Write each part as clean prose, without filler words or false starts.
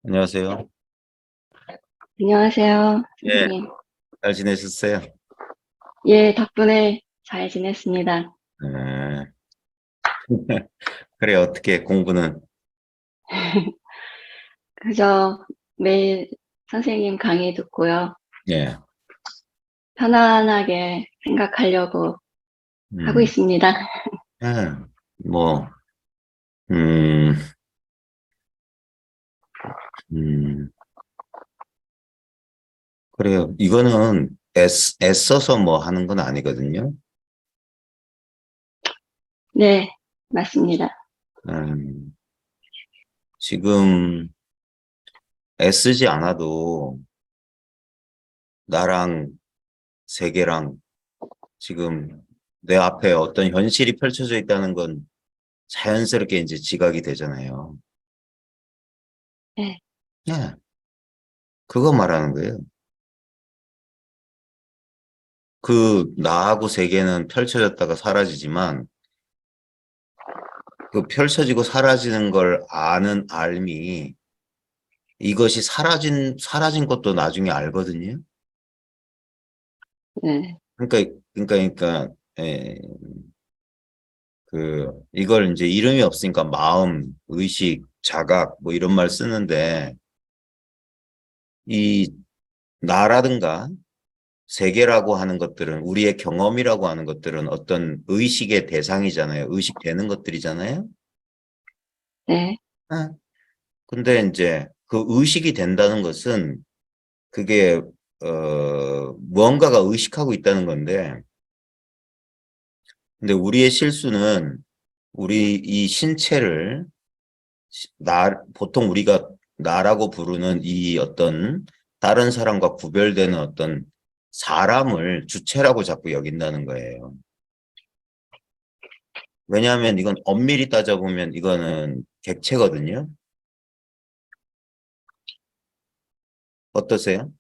안녕하세요. 안녕하세요, 예, 선생님. 잘 지내셨어요? 예, 덕분에 잘 지냈습니다. 네. 그래, 어떻게 공부는? 그저 매일 선생님 강의 듣고요. 예, 편안하게 생각하려고 하고 음, 있습니다. 예, 뭐, 음, 음, 그래요. 이거는 애써서 뭐 하는 건 아니거든요. 네, 맞습니다. 음, 지금 애쓰지 않아도 나랑 세계랑 지금 내 앞에 어떤 현실이 펼쳐져 있다는 건 자연스럽게 이제 지각이 되잖아요. 네, 예, 그거 말하는 거예요. 그 나하고 세계는 펼쳐졌다가 사라지지만 그 펼쳐지고 사라지는 걸 아는 알미 이것이 사라진 것도 나중에 알거든요. 네, 그러니까 이걸 이제 이름이 없으니까 마음, 의식, 자각 뭐 이런 말 쓰는데 이 나라든가 세계라고 하는 것들은 우리의 경험이라고 하는 것들은 어떤 의식의 대상이잖아요. 의식되는 것들이잖아요. 네, 예. 근데 이제 그 의식이 된다는 것은 그게 무언가가 의식하고 있다는 건데, 근데 우리의 실수는 우리 이 신체를 보통 우리가 나라고 부르는 이 어떤 다른 사람과 구별되는 어떤 사람을 주체라고 자꾸 여긴다는 거예요. 왜냐하면 이건 엄밀히 따져보면 이거는 객체거든요. 어떠세요?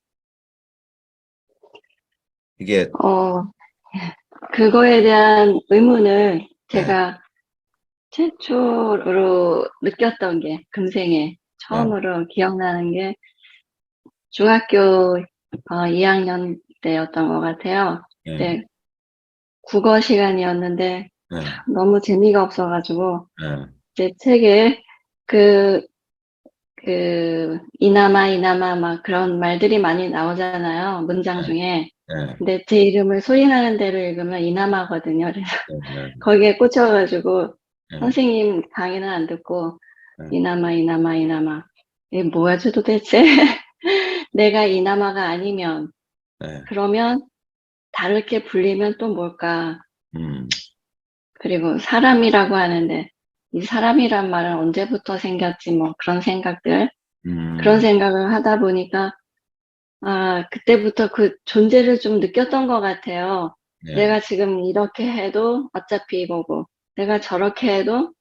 이게 어, 그거에 대한 의문을 네, 제가 최초로 느꼈던 게, 금생에 네, 처음으로 기억나는 게 중학교 2학년 때였던 것 같아요. 네, 그때 국어 시간이었는데 네, 너무 재미가 없어가지고 네, 제 책에 그, 이나마, 이나마 막 그런 말들이 많이 나오잖아요. 문장 네, 중에. 네, 근데 제 이름을 소리나는 대로 읽으면 이나마거든요. 그래서 네, 거기에 꽂혀가지고 네, 선생님 강의는 안 듣고 네, 이나마, 이나마, 이나마. 이게 뭐야지 도대체? 내가 이나마가 아니면, 네, 그러면 다르게 불리면 또 뭘까? 음, 그리고 사람이라고 하는데 이 사람이란 말은 언제부터 생겼지 뭐 그런 음, 생각을 하다 보니까 그때부터 그 존재를 좀 느꼈던 것 같아요. 네, 내가 지금 이렇게 해도 어차피 이거고 내가 저렇게 해도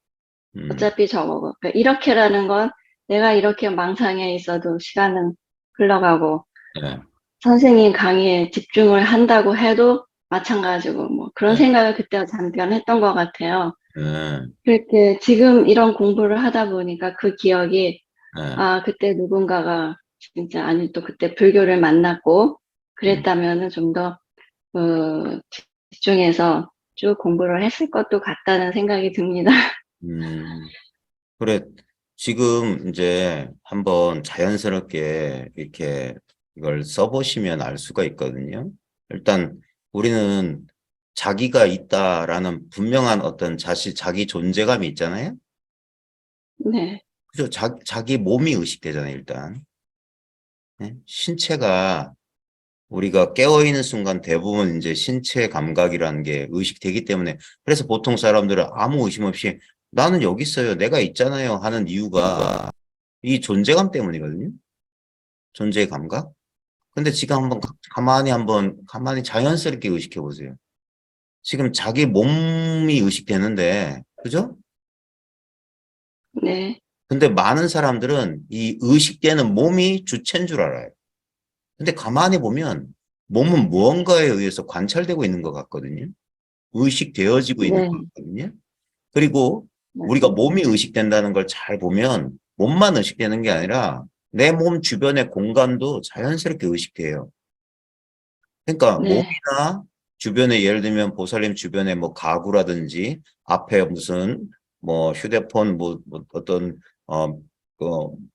음, 어차피 저거고 그러니까 이렇게라는 건 내가 이렇게 망상에 있어도 시간은 흘러가고 네, 선생님 강의에 집중을 한다고 해도 마찬가지고 뭐 그런 네, 생각을 그때 잠깐 했던 것 같아요. 네, 그렇게 지금 이런 공부를 하다 보니까 그 기억이, 네, 그때 누군가가 진짜, 아니 또 그때 불교를 만났고 음, 그랬다면은 좀 더, 집중해서 쭉 공부를 했을 것도 같다는 생각이 듭니다. 음. 그래, 지금 이제 한번 자연스럽게 이렇게 이걸 써보시면 알 수가 있거든요. 일단 우리는 자기가 있다라는 분명한 어떤 자기 존재감이 있잖아요. 네, 그죠? 자기 몸이 의식되잖아요, 일단. 네? 신체가 우리가 깨어있는 순간 대부분 이제 신체 감각이라는 게 의식되기 때문에 그래서 보통 사람들은 아무 의심 없이 나는 여기 있어요. 내가 있잖아요. 하는 이유가 이 존재감 때문이거든요. 존재의 감각. 근데 지금 가만히 자연스럽게 의식해 보세요. 지금 자기 몸이 의식되는데, 그죠? 네, 근데 많은 사람들은 이 의식되는 몸이 주체인 줄 알아요. 근데 가만히 보면 몸은 무언가에 의해서 관찰되고 있는 것 같거든요. 의식되어지고 있는 네, 것 같거든요. 그리고 우리가 맞습니다. 몸이 의식된다는 걸 잘 보면 몸만 의식되는 게 아니라 내 몸 주변의 공간도 자연스럽게 의식돼요. 그러니까 네, 몸이나 주변에 예를 들면 보살님 주변에 뭐 가구라든지 앞에 무슨 뭐 휴대폰 뭐 어떤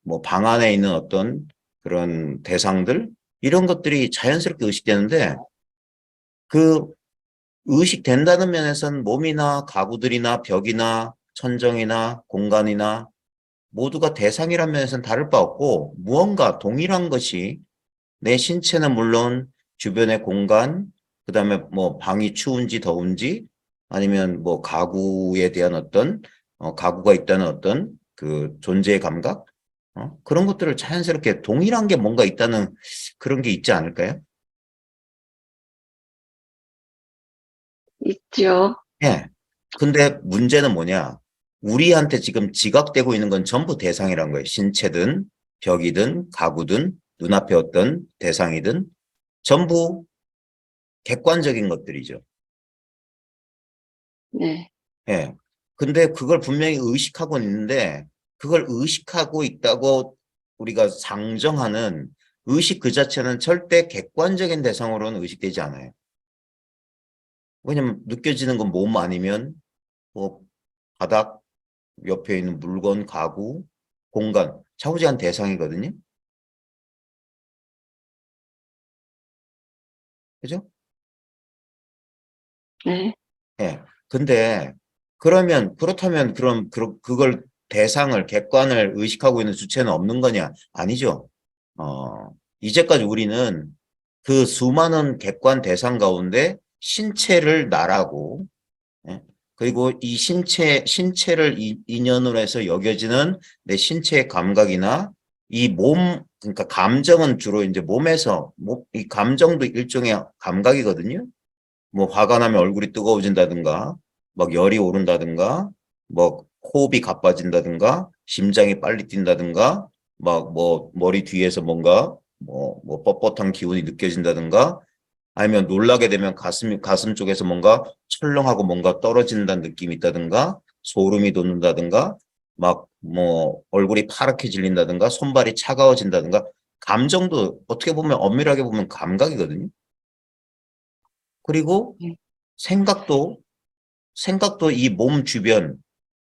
뭐 방 안에 있는 어떤 그런 대상들 이런 것들이 자연스럽게 의식되는데 그 의식된다는 면에서는 몸이나 가구들이나 벽이나 천정이나 공간이나 모두가 대상이라는 면에서는 다를 바 없고 무언가 동일한 것이 내 신체는 물론 주변의 공간, 그다음에 뭐 방이 추운지 더운지 아니면 뭐 가구에 대한 어떤 가구가 있다는 어떤 그 존재의 감각 그런 것들을 자연스럽게 동일한 게 뭔가 있다는 그런 게 있지 않을까요? 있죠. 예. 근데 문제는 뭐냐? 우리한테 지금 지각되고 있는 건 전부 대상이란 거예요. 신체든 벽이든 가구든 눈앞에 어떤 대상이든 전부 객관적인 것들이죠. 네, 예. 근데 그걸 분명히 의식하고 있는데 그걸 의식하고 있다고 우리가 상정하는 의식 그 자체는 절대 객관적인 대상으로는 의식되지 않아요. 왜냐면 느껴지는 건 몸 아니면 뭐 바닥 옆에 있는 물건, 가구, 공간, 차후지한 대상이거든요. 그죠? 네, 예. 근데 그렇다면 그걸 대상을 객관을 의식하고 있는 주체는 없는 거냐? 아니죠. 이제까지 우리는 그 수많은 객관 대상 가운데 신체를 나라고 예? 그리고 이 신체를 인연으로 해서 여겨지는 내 신체의 감각이나 이 그러니까 감정은 주로 이제 몸에서 이 감정도 일종의 감각이거든요. 뭐 화가 나면 얼굴이 뜨거워진다든가, 막 열이 오른다든가, 뭐 호흡이 가빠진다든가, 심장이 빨리 뛴다든가, 막 뭐 머리 뒤에서 뭔가 뭐 뻣뻣한 기운이 느껴진다든가, 아니면 놀라게 되면 가슴 쪽에서 뭔가 철렁하고 뭔가 떨어진다는 느낌이 있다든가, 소름이 돋는다든가, 막 뭐 얼굴이 파랗게 질린다든가, 손발이 차가워진다든가, 감정도 어떻게 보면 엄밀하게 보면 감각이거든요. 그리고 네. 생각도 생각도 이 몸 주변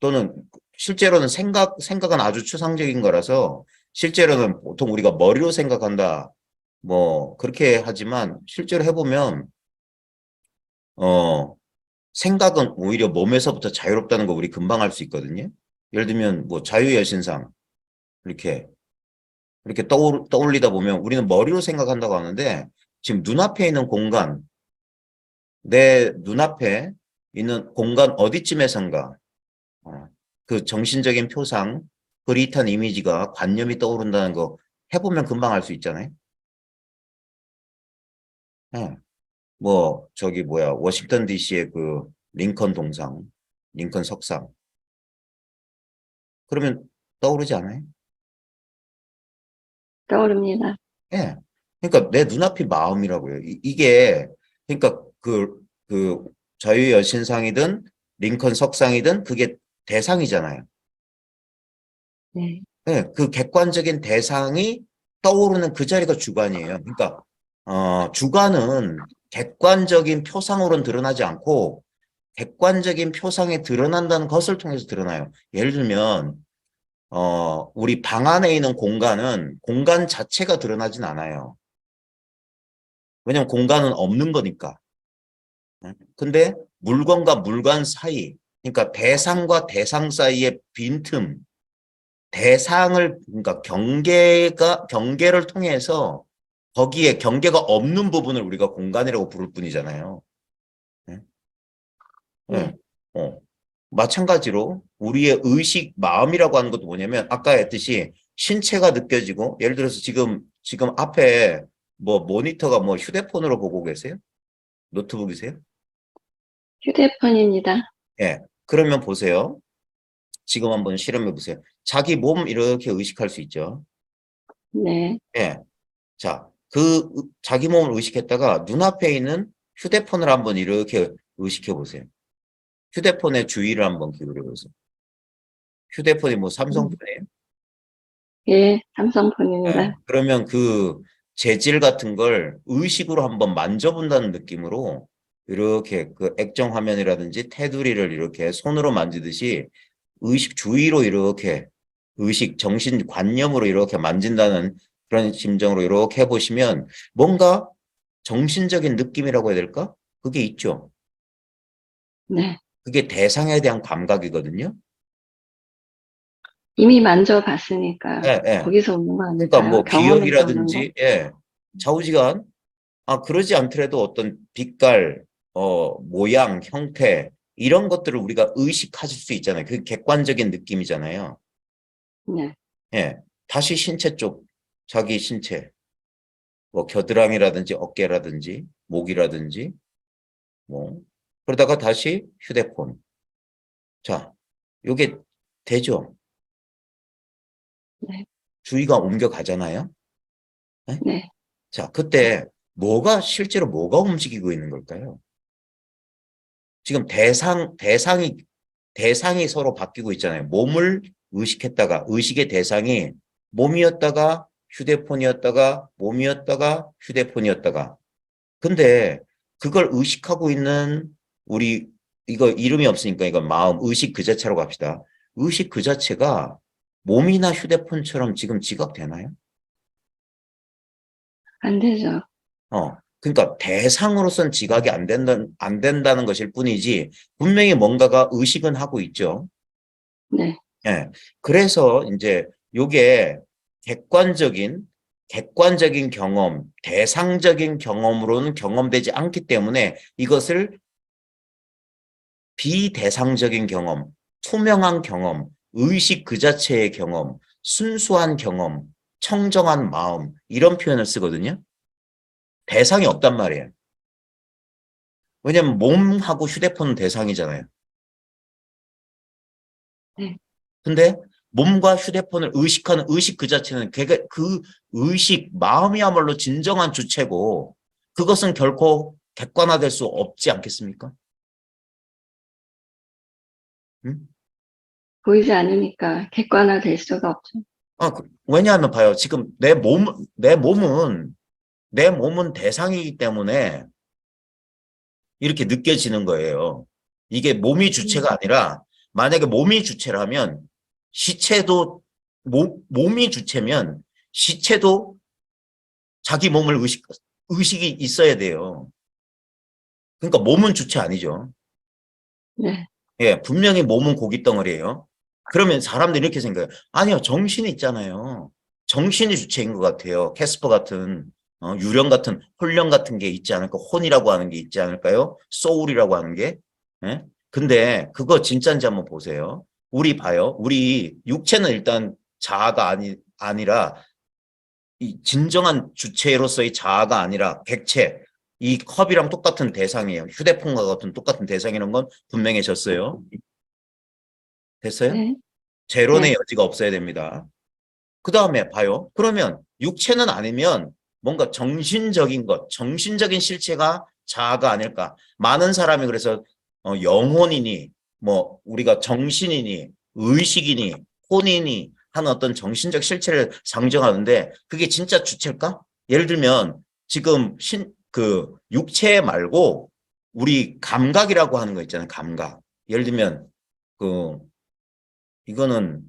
또는 실제로는 생각은 아주 추상적인 거라서 실제로는 보통 우리가 머리로 생각한다. 뭐 그렇게 하지만 실제로 해보면 어 생각은 오히려 몸에서부터 자유롭다는 거 우리 금방 알 수 있거든요. 예를 들면 뭐 자유여신상 이렇게 떠올리다 보면 우리는 머리로 생각한다고 하는데 지금 눈앞에 있는 공간 내 눈앞에 있는 공간 어디쯤에선가 그 정신적인 표상, 흐릿한 이미지가 관념이 떠오른다는 거 해보면 금방 알 수 있잖아요. 예. 뭐 저기 뭐야 워싱턴 DC의 그 링컨 동상, 링컨 석상 그러면 떠오르지 않아요? 떠오릅니다. 예. 그러니까 내 눈앞이 마음이라고요. 이게 그러니까 그 자유의 여신상이든 링컨 석상이든 그게 대상이잖아요. 네, 예, 그 객관적인 대상이 떠오르는 그 자리가 주관이에요. 그러니까 주관은 객관적인 표상으로는 드러나지 않고 객관적인 표상에 드러난다는 것을 통해서 드러나요. 예를 들면 우리 방 안에 있는 공간은 공간 자체가 드러나진 않아요. 왜냐면 공간은 없는 거니까. 근데 물건과 물건 사이, 그러니까 대상과 대상 사이의 빈틈, 대상을 그러니까 경계를 통해서 거기에 경계가 없는 부분을 우리가 공간이라고 부를 뿐이잖아요. 네. 네. 네, 어. 마찬가지로 우리의 의식, 마음이라고 하는 것도 뭐냐면 아까 했듯이 신체가 느껴지고 예를 들어서 지금 앞에 뭐 모니터가 뭐 휴대폰으로 보고 계세요? 노트북이세요? 휴대폰입니다. 예. 그러면 보세요. 지금 한번 실험해 보세요. 자기 몸 이렇게 의식할 수 있죠. 네, 예. 자, 그 자기 몸을 의식했다가 눈앞에 있는 휴대폰을 한번 이렇게 의식해 보세요. 휴대폰의 주의를 한번 기울여 보세요. 휴대폰이 뭐 음, 삼성폰이에요? 예, 삼성폰입니다. 예, 그러면 그 재질 같은 걸 의식으로 한번 만져본다는 느낌으로 이렇게 그 액정 화면이라든지 테두리를 이렇게 손으로 만지듯이 의식 주의로 이렇게 의식 정신관념으로 이렇게 만진다는 그런 심정으로 이렇게 해보시면 뭔가 정신적인 느낌이라고 해야 될까? 그게 있죠. 네. 그게 대상에 대한 감각이거든요. 이미 만져봤으니까 예, 예. 거기서 오는 거 그러니까 아닐까요? 뭐 경험에서 오는 거? 기억이라든지, 예, 좌우지간, 그러지 않더라도 어떤 빛깔, 모양, 형태, 이런 것들을 우리가 의식하실 수 있잖아요. 그게 객관적인 느낌이잖아요. 네. 예. 다시 신체 쪽, 자기 신체, 뭐 겨드랑이라든지 어깨라든지 목이라든지, 뭐, 그러다가 다시 휴대폰. 자, 요게 되죠. 네. 주의가 옮겨가잖아요. 예? 네. 자, 그때 실제로 뭐가 움직이고 있는 걸까요? 지금 대상이 서로 바뀌고 있잖아요. 몸을 의식했다가, 의식의 대상이 몸이었다가 휴대폰이었다가, 몸이었다가 휴대폰이었다가. 근데 그걸 의식하고 있는 우리, 이거 이름이 없으니까 이건 마음, 의식 그 자체라고 합시다. 의식 그 자체가 몸이나 휴대폰처럼 지금 지각되나요? 안 되죠. 그러니까 대상으로선 지각이 안 된다는 것일 뿐이지 분명히 뭔가가 의식은 하고 있죠. 네. 예. 그래서 이제 요게 객관적인 경험, 대상적인 경험으로는 경험되지 않기 때문에 이것을 비대상적인 경험, 투명한 경험, 의식 그 자체의 경험, 순수한 경험, 청정한 마음 이런 표현을 쓰거든요. 대상이 없단 말이에요. 왜냐면 몸하고 휴대폰은 대상이잖아요. 네. 근데 몸과 휴대폰을 의식하는 의식 그 자체는 그 의식, 마음이야말로 진정한 주체고 그것은 결코 객관화될 수 없지 않겠습니까? 응? 보이지 않으니까 객관화될 수가 없죠. 왜냐하면 봐요. 지금 내 몸은 대상이기 때문에 이렇게 느껴지는 거예요. 이게 몸이 주체가 아니라 만약에 몸이 주체라면 시체도 몸이 주체면 시체도 자기 몸을 의식이 있어야 돼요. 그러니까 몸은 주체 아니죠. 네. 예, 분명히 몸은 고깃 덩어리예요. 그러면 사람들이 이렇게 생각해요. 아니요, 정신이 있잖아요. 정신이 주체인 것 같아요. 캐스퍼 같은 유령 같은 혼령 같은 게 있지 않을까? 혼이라고 하는 게 있지 않을까요? 소울이라고 하는 게. 예? 근데 그거 진짜인지 한번 보세요. 우리 봐요. 우리 육체는 일단 자아가 아니라 이 진정한 주체로서의 자아가 아니라 객체. 이 컵이랑 똑같은 대상이에요. 휴대폰과 같은 똑같은 대상이라는 건 분명해졌어요. 됐어요? 네. 재론의 네. 여지가 없어야 됩니다. 그 다음에 봐요. 그러면 육체는 아니면 뭔가 정신적인 것, 정신적인 실체가 자아가 아닐까. 많은 사람이 그래서 영혼이니, 뭐 우리가 정신이니, 의식이니, 혼이니 하는 어떤 정신적 실체를 상정하는데 그게 진짜 주체일까? 예를 들면 지금 그 육체 말고 우리 감각이라고 하는 거 있잖아요. 감각. 예를 들면 그 이거는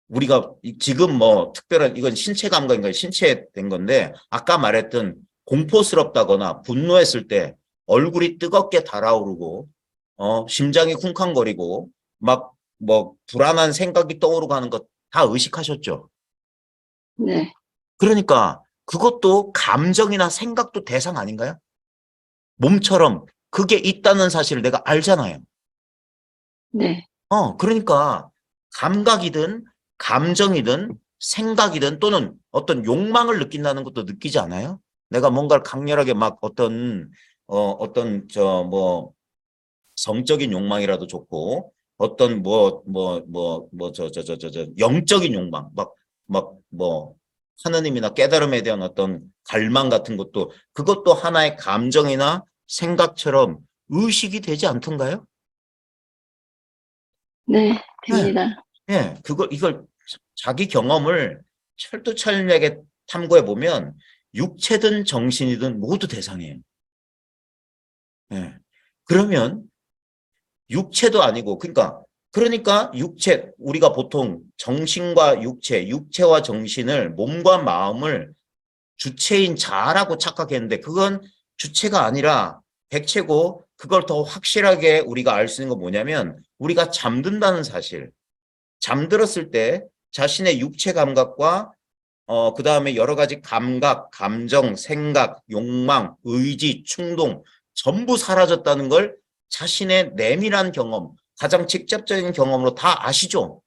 우리가 지금 뭐 특별한 이건 신체 감각인가요? 신체에 된 건데 아까 말했던 공포스럽다거나 분노했을 때 얼굴이 뜨겁게 달아오르고 심장이 쿵쾅거리고 막 뭐 불안한 생각이 떠오르고 하는 것 다 의식하셨죠? 네. 그러니까 그것도 감정이나 생각도 대상 아닌가요? 몸처럼 그게 있다는 사실을 내가 알잖아요. 네. 그러니까 감각이든 감정이든 생각이든 또는 어떤 욕망을 느낀다는 것도 느끼지 않아요? 내가 뭔가를 강렬하게 막 어떤 성적인 욕망이라도 좋고 어떤 영적인 욕망 뭐 하느님이나 깨달음에 대한 어떤 갈망 같은 것도 그것도 하나의 감정이나 생각처럼 의식이 되지 않던가요? 네. 네. 됩니다. 예, 이걸 자기 경험을 철두철미하게 탐구해 보면 육체든 정신이든 모두 대상이에요. 예. 그러면 육체도 아니고 그러니까 육체 우리가 보통 정신과 육체, 육체와 정신을 몸과 마음을 주체인 자라고 착각했는데 그건 주체가 아니라 백체고 그걸 더 확실하게 우리가 알 수 있는 건 뭐냐면 우리가 잠든다는 사실. 잠들었을 때 자신의 육체 감각과 그다음에 여러 가지 감각, 감정, 생각, 욕망, 의지, 충동 전부 사라졌다는 걸 자신의 내밀한 경험, 가장 직접적인 경험으로 다 아시죠?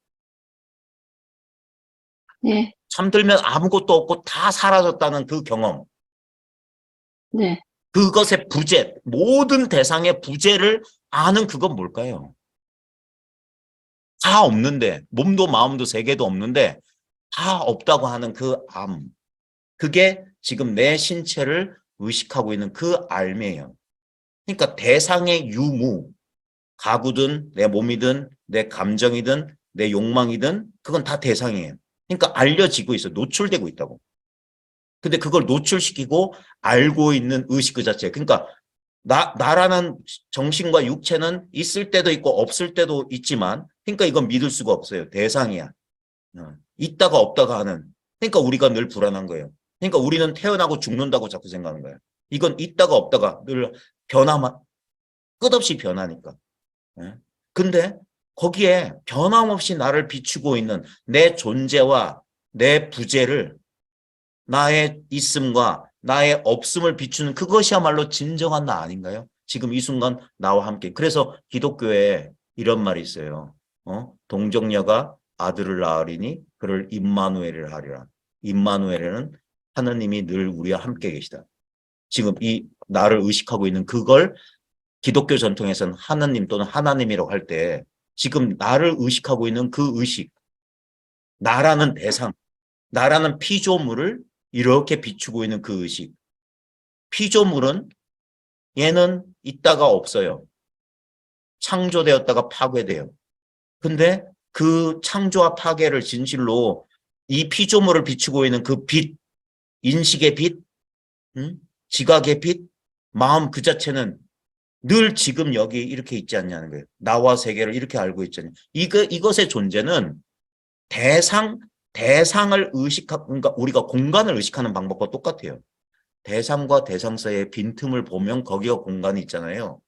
네, 잠들면 아무것도 없고 다 사라졌다는 그 경험. 네. 그것의 부재, 모든 대상의 부재를 아는 그건 뭘까요? 다 없는데, 몸도 마음도 세계도 없는데 다 없다고 하는 그 암. 그게 지금 내 신체를 의식하고 있는 그 알매예요. 그러니까 대상의 유무, 가구든 내 몸이든 내 감정이든 내 욕망이든 그건 다 대상이에요. 그러니까 알려지고 있어. 노출되고 있다고. 근데 그걸 노출시키고 알고 있는 의식 그 자체. 그러니까 나라는 정신과 육체는 있을 때도 있고 없을 때도 있지만 그러니까 이건 믿을 수가 없어요. 대상이야. 있다가 없다가 하는. 그러니까 우리가 늘 불안한 거예요. 그러니까 우리는 태어나고 죽는다고 자꾸 생각하는 거예요. 이건 있다가 없다가 늘 변화만 끝없이 변하니까. 예. 근데 거기에 변함없이 나를 비추고 있는 내 존재와 내 부재를 나의 있음과 나의 없음을 비추는 그것이야말로 진정한 나 아닌가요? 지금 이 순간 나와 함께. 그래서 기독교에 이런 말이 있어요. 동정녀가 아들을 낳으리니 그를 임마누엘을 하리라. 임마누엘은 하느님이 늘 우리와 함께 계시다. 지금 이 나를 의식하고 있는 그걸 기독교 전통에서는 하느님 또는 하나님이라고 할 때 지금 나를 의식하고 있는 그 의식, 나라는 대상, 나라는 피조물을 이렇게 비추고 있는 그 의식. 피조물은 얘는 있다가 없어요. 창조되었다가 파괴돼요. 근데 그 창조와 파괴를 진실로 이 피조물을 비추고 있는 그 빛, 인식의 빛, 지각의 빛, 마음 그 자체는 늘 지금 여기 이렇게 있지 않냐는 거예요. 나와 세계를 이렇게 알고 있잖아요. 이것의 존재는 대상을 그러니까 우리가 공간을 의식하는 방법과 똑같아요. 대상과 대상 사이의 빈틈을 보면 거기가 공간이 있잖아요.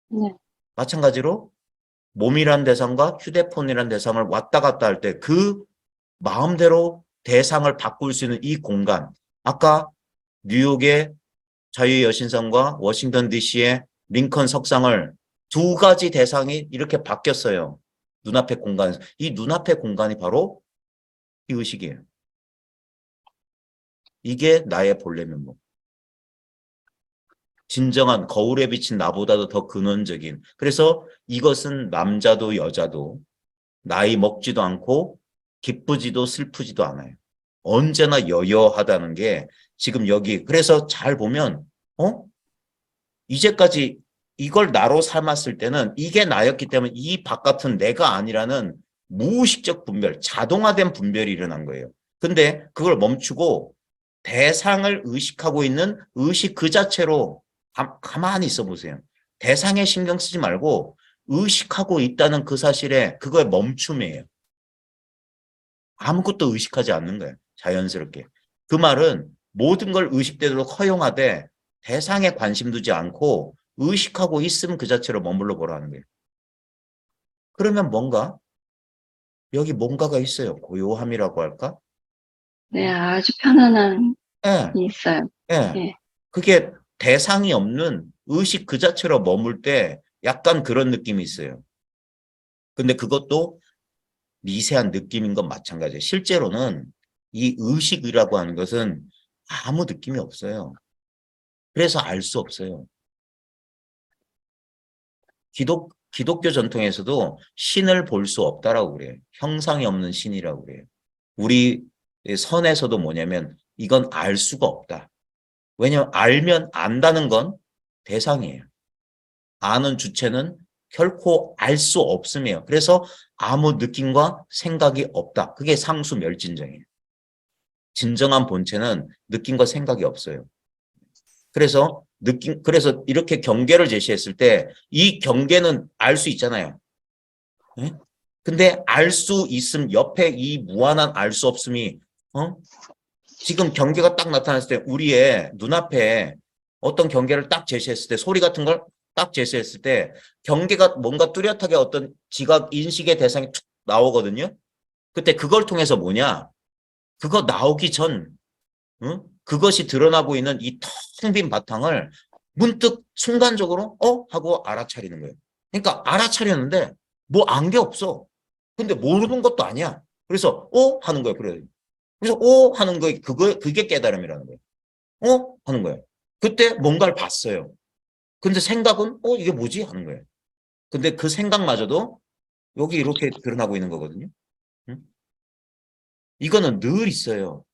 네. 마찬가지로 몸이란 대상과 휴대폰이란 대상을 왔다 갔다 할 때 그 마음대로 대상을 바꿀 수 있는 이 공간. 아까 뉴욕의 자유의 여신상과 워싱턴 DC의 링컨 석상을 두 가지 대상이 이렇게 바뀌었어요. 눈앞의 공간에서. 이 눈앞의 공간이 바로 이 의식이에요. 이게 나의 본래 면목. 진정한 거울에 비친 나보다도 더 근원적인. 그래서 이것은 남자도 여자도 나이 먹지도 않고 기쁘지도 슬프지도 않아요. 언제나 여여하다는 게 지금 여기. 그래서 잘 보면 이제까지 이걸 나로 삼았을 때는 이게 나였기 때문에 이 바깥은 내가 아니라는 무의식적 분별, 자동화된 분별이 일어난 거예요. 근데 그걸 멈추고 대상을 의식하고 있는 의식 그 자체로 가만히 있어 보세요. 대상에 신경 쓰지 말고 의식하고 있다는 그 사실에 그거에 멈춤이에요. 아무것도 의식하지 않는 거예요. 자연스럽게. 그 말은 모든 걸 의식되도록 허용하되 대상에 관심 두지 않고 의식하고 있음 그 자체로 머물러 보라는 거예요. 그러면 여기 뭔가가 있어요. 고요함이라고 할까? 네, 아주 편안함이 예, 있어요. 예. 네, 그게 대상이 없는 의식 그 자체로 머물 때 약간 그런 느낌이 있어요. 근데 그것도 미세한 느낌인 건 마찬가지예요. 실제로는 이 의식이라고 하는 것은 아무 느낌이 없어요. 그래서 알 수 없어요. 기독교 전통에서도 신을 볼 수 없다라고 그래요. 형상이 없는 신이라고 그래요. 우리 선에서도 뭐냐면 이건 알 수가 없다. 왜냐하면 알면 안다는 건 대상이에요. 아는 주체는 결코 알 수 없음이에요. 그래서 아무 느낌과 생각이 없다. 그게 상수 멸진정이에요. 진정한 본체는 느낌과 생각이 없어요. 그래서 이렇게 경계를 제시했을 때 이 경계는 알 수 있잖아요. 네? 근데 알 수 있음 옆에 이 무한한 알 수 없음이 지금 경계가 딱 나타났을 때 우리의 눈앞에 어떤 경계를 딱 제시했을 때 소리 같은 걸 딱 제시했을 때 경계가 뭔가 뚜렷하게 어떤 지각 인식의 대상이 툭 나오거든요. 그때 그걸 통해서 뭐냐? 그거 나오기 전 그것이 드러나고 있는 이 텅 빈 바탕을 문득 순간적으로 하고 알아차리는 거예요. 그러니까 알아차렸는데 뭐 안 게 없어. 근데 모르는 것도 아니야. 그래서 하는 거예요. 그래서 하는 거예요. 그게 깨달음이라는 거예요. 하는 거예요. 그때 뭔가를 봤어요. 근데 생각은 이게 뭐지? 하는 거예요. 근데 그 생각마저도 여기 이렇게 드러나고 있는 거거든요. 응? 이거는 늘 있어요.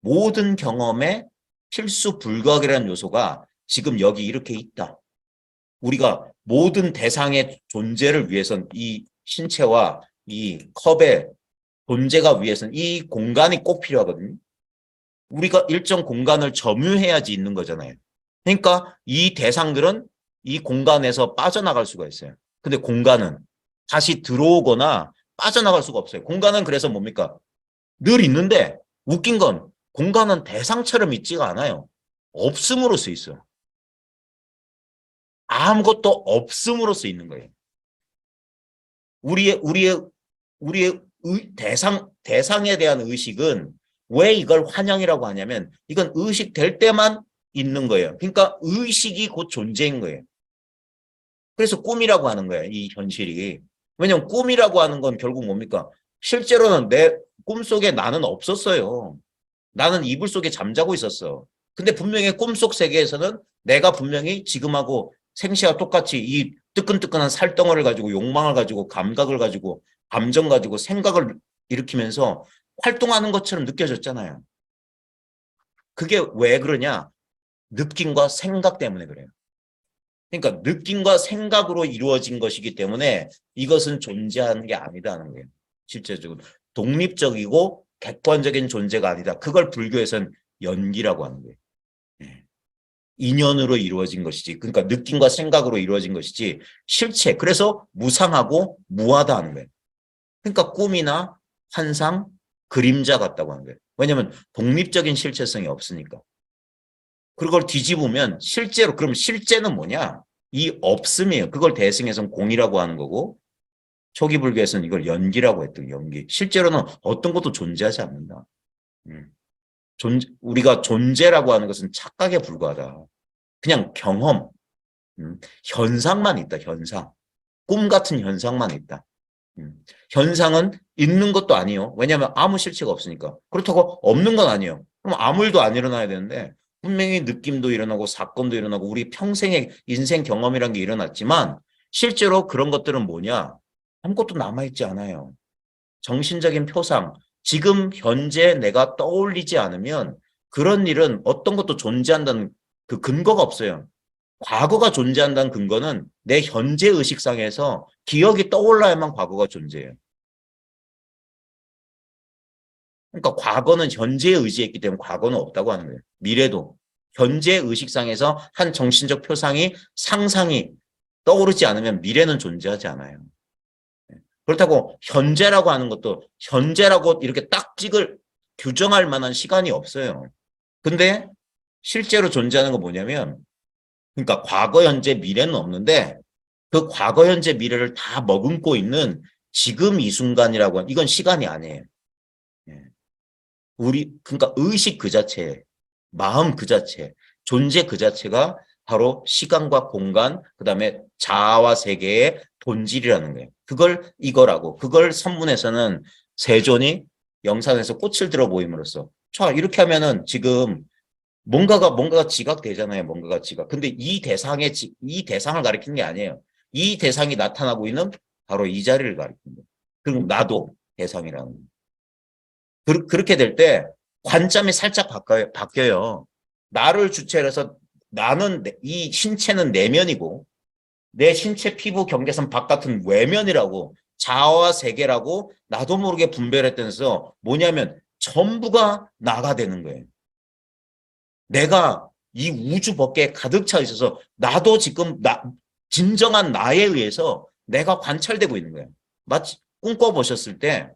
모든 경험에 필수 불가결한 요소가 지금 여기 이렇게 있다. 우리가 모든 대상의 존재를 위해선 이 신체와 이 컵의 존재가 위해선 이 공간이 꼭 필요하거든요. 우리가 일정 공간을 점유해야지 있는 거잖아요. 그러니까 이 대상들은 이 공간에서 빠져나갈 수가 있어요. 근데 공간은 다시 들어오거나 빠져나갈 수가 없어요. 공간은 그래서 뭡니까? 늘 있는데 웃긴 건 공간은 대상처럼 있지가 않아요. 없음으로써 있어요. 아무것도 없음으로써 있는 거예요. 우리의 대상에 대한 의식은 왜 이걸 환영이라고 하냐면 이건 의식될 때만 있는 거예요. 그러니까 의식이 곧 존재인 거예요. 그래서 꿈이라고 하는 거예요. 이 현실이. 왜냐면 꿈이라고 하는 건 결국 뭡니까? 실제로는 내 꿈속에 나는 없었어요. 나는 이불 속에 잠자고 있었어. 근데 분명히 꿈속 세계에서는 내가 분명히 지금하고 생시와 똑같이 이 뜨끈뜨끈한 살덩어리를 가지고 욕망을 가지고 감각을 가지고 감정 가지고 생각을 일으키면서 활동하는 것처럼 느껴졌잖아요. 그게 왜 그러냐? 느낌과 생각 때문에 그래요. 그러니까 느낌과 생각으로 이루어진 것이기 때문에 이것은 존재하는 게 아니다는 거예요. 실제적으로 독립적이고 객관적인 존재가 아니다. 그걸 불교에서는 연기라고 하는 거예요. 인연으로 이루어진 것이지. 그러니까 느낌과 생각으로 이루어진 것이지 실체. 그래서 무상하고 무하다 하는 거예요. 그러니까 꿈이나 환상, 그림자 같다고 하는 거예요. 왜냐하면 독립적인 실체성이 없으니까. 그걸 뒤집으면 실제로 그럼 실제는 뭐냐? 이 없음이에요. 그걸 대승해서는 공이라고 하는 거고 초기 불교에서는 이걸 연기라고 했던 연기. 실제로는 어떤 것도 존재하지 않는다. 우리가 존재라고 하는 것은 착각에 불과하다. 그냥 경험, 현상만 있다. 현상. 꿈 같은 현상만 있다. 현상은 있는 것도 아니에요. 왜냐하면 아무 실체가 없으니까. 그렇다고 없는 건 아니에요. 그럼 아무 일도 안 일어나야 되는데 분명히 느낌도 일어나고 사건도 일어나고 우리 평생의 인생 경험이란 게 일어났지만 실제로 그런 것들은 뭐냐? 아무것도 남아있지 않아요. 정신적인 표상, 지금 현재 내가 떠올리지 않으면 그런 일은 어떤 것도 존재한다는 그 근거가 없어요. 과거가 존재한다는 근거는 내 현재 의식상에서 기억이 떠올라야만 과거가 존재해요. 그러니까 과거는 현재에 의지했기 때문에 과거는 없다고 하는 거예요. 미래도. 현재 의식상에서 한 정신적 표상이 상상이 떠오르지 않으면 미래는 존재하지 않아요. 그렇다고 현재라고 하는 것도 현재라고 이렇게 딱 규정할 만한 시간이 없어요. 근데 실제로 존재하는 건 뭐냐면 그러니까 과거, 현재, 미래는 없는데 그 과거, 현재, 미래를 다 머금고 있는 지금 이 순간이라고 하는 이건 시간이 아니에요. 그러니까 의식 그 자체, 마음 그 자체, 존재 그 자체가 바로 시간과 공간, 그 다음에 자아와 세계의 본질이라는 거예요. 그걸 이거라고, 그걸 선문에서는 세존이 영산에서 꽃을 들어 보임으로써. 자, 이렇게 하면은 지금 뭔가가 지각되잖아요. 뭔가가 지각. 근데 이 대상을 가리키는 게 아니에요. 이 대상이 나타나고 있는 바로 이 자리를 가리키는 거예요. 그리고 나도 대상이라는 거예요. 그렇게 될 때 관점이 살짝 바뀌어요. 나를 주체로 해서 이 신체는 내면이고 내 신체 피부 경계선 바깥은 외면이라고 자아와 세계라고 나도 모르게 분별했다면서 뭐냐면 전부가 나가 되는 거예요. 내가 이 우주 밖에 가득 차 있어서 나도 지금 진정한 나에 의해서 내가 관찰되고 있는 거예요. 마치 꿈꿔보셨을 때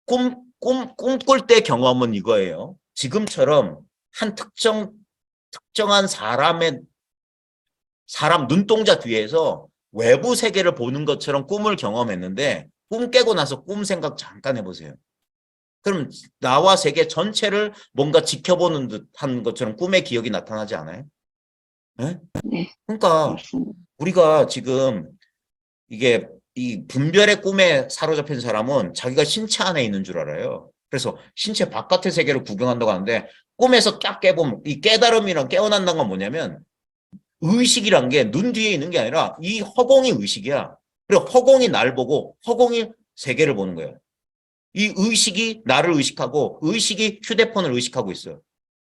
꿈꿀 때 경험은 이거예요. 지금처럼 한 특정한 사람 눈동자 뒤에서 외부 세계를 보는 것처럼 꿈을 경험했는데 꿈 깨고 나서 꿈 생각 잠깐 해보세요. 그럼 나와 세계 전체를 뭔가 지켜보는 듯한 것처럼 꿈의 기억이 나타나지 않아요? 네? 네, 그러니까 맞습니다. 우리가 지금 이게 이 분별의 꿈에 사로잡힌 사람은 자기가 신체 안에 있는 줄 알아요. 그래서 신체 바깥의 세계를 구경한다고 하는데 꿈에서 딱 깨보면 이 깨달음이랑 깨어난다는 건 뭐냐면 의식이란 게 눈 뒤에 있는 게 아니라 이 허공이 의식이야. 그리고 허공이 날 보고 허공이 세계를 보는 거예요. 이 의식이 나를 의식하고 의식이 휴대폰을 의식하고 있어요.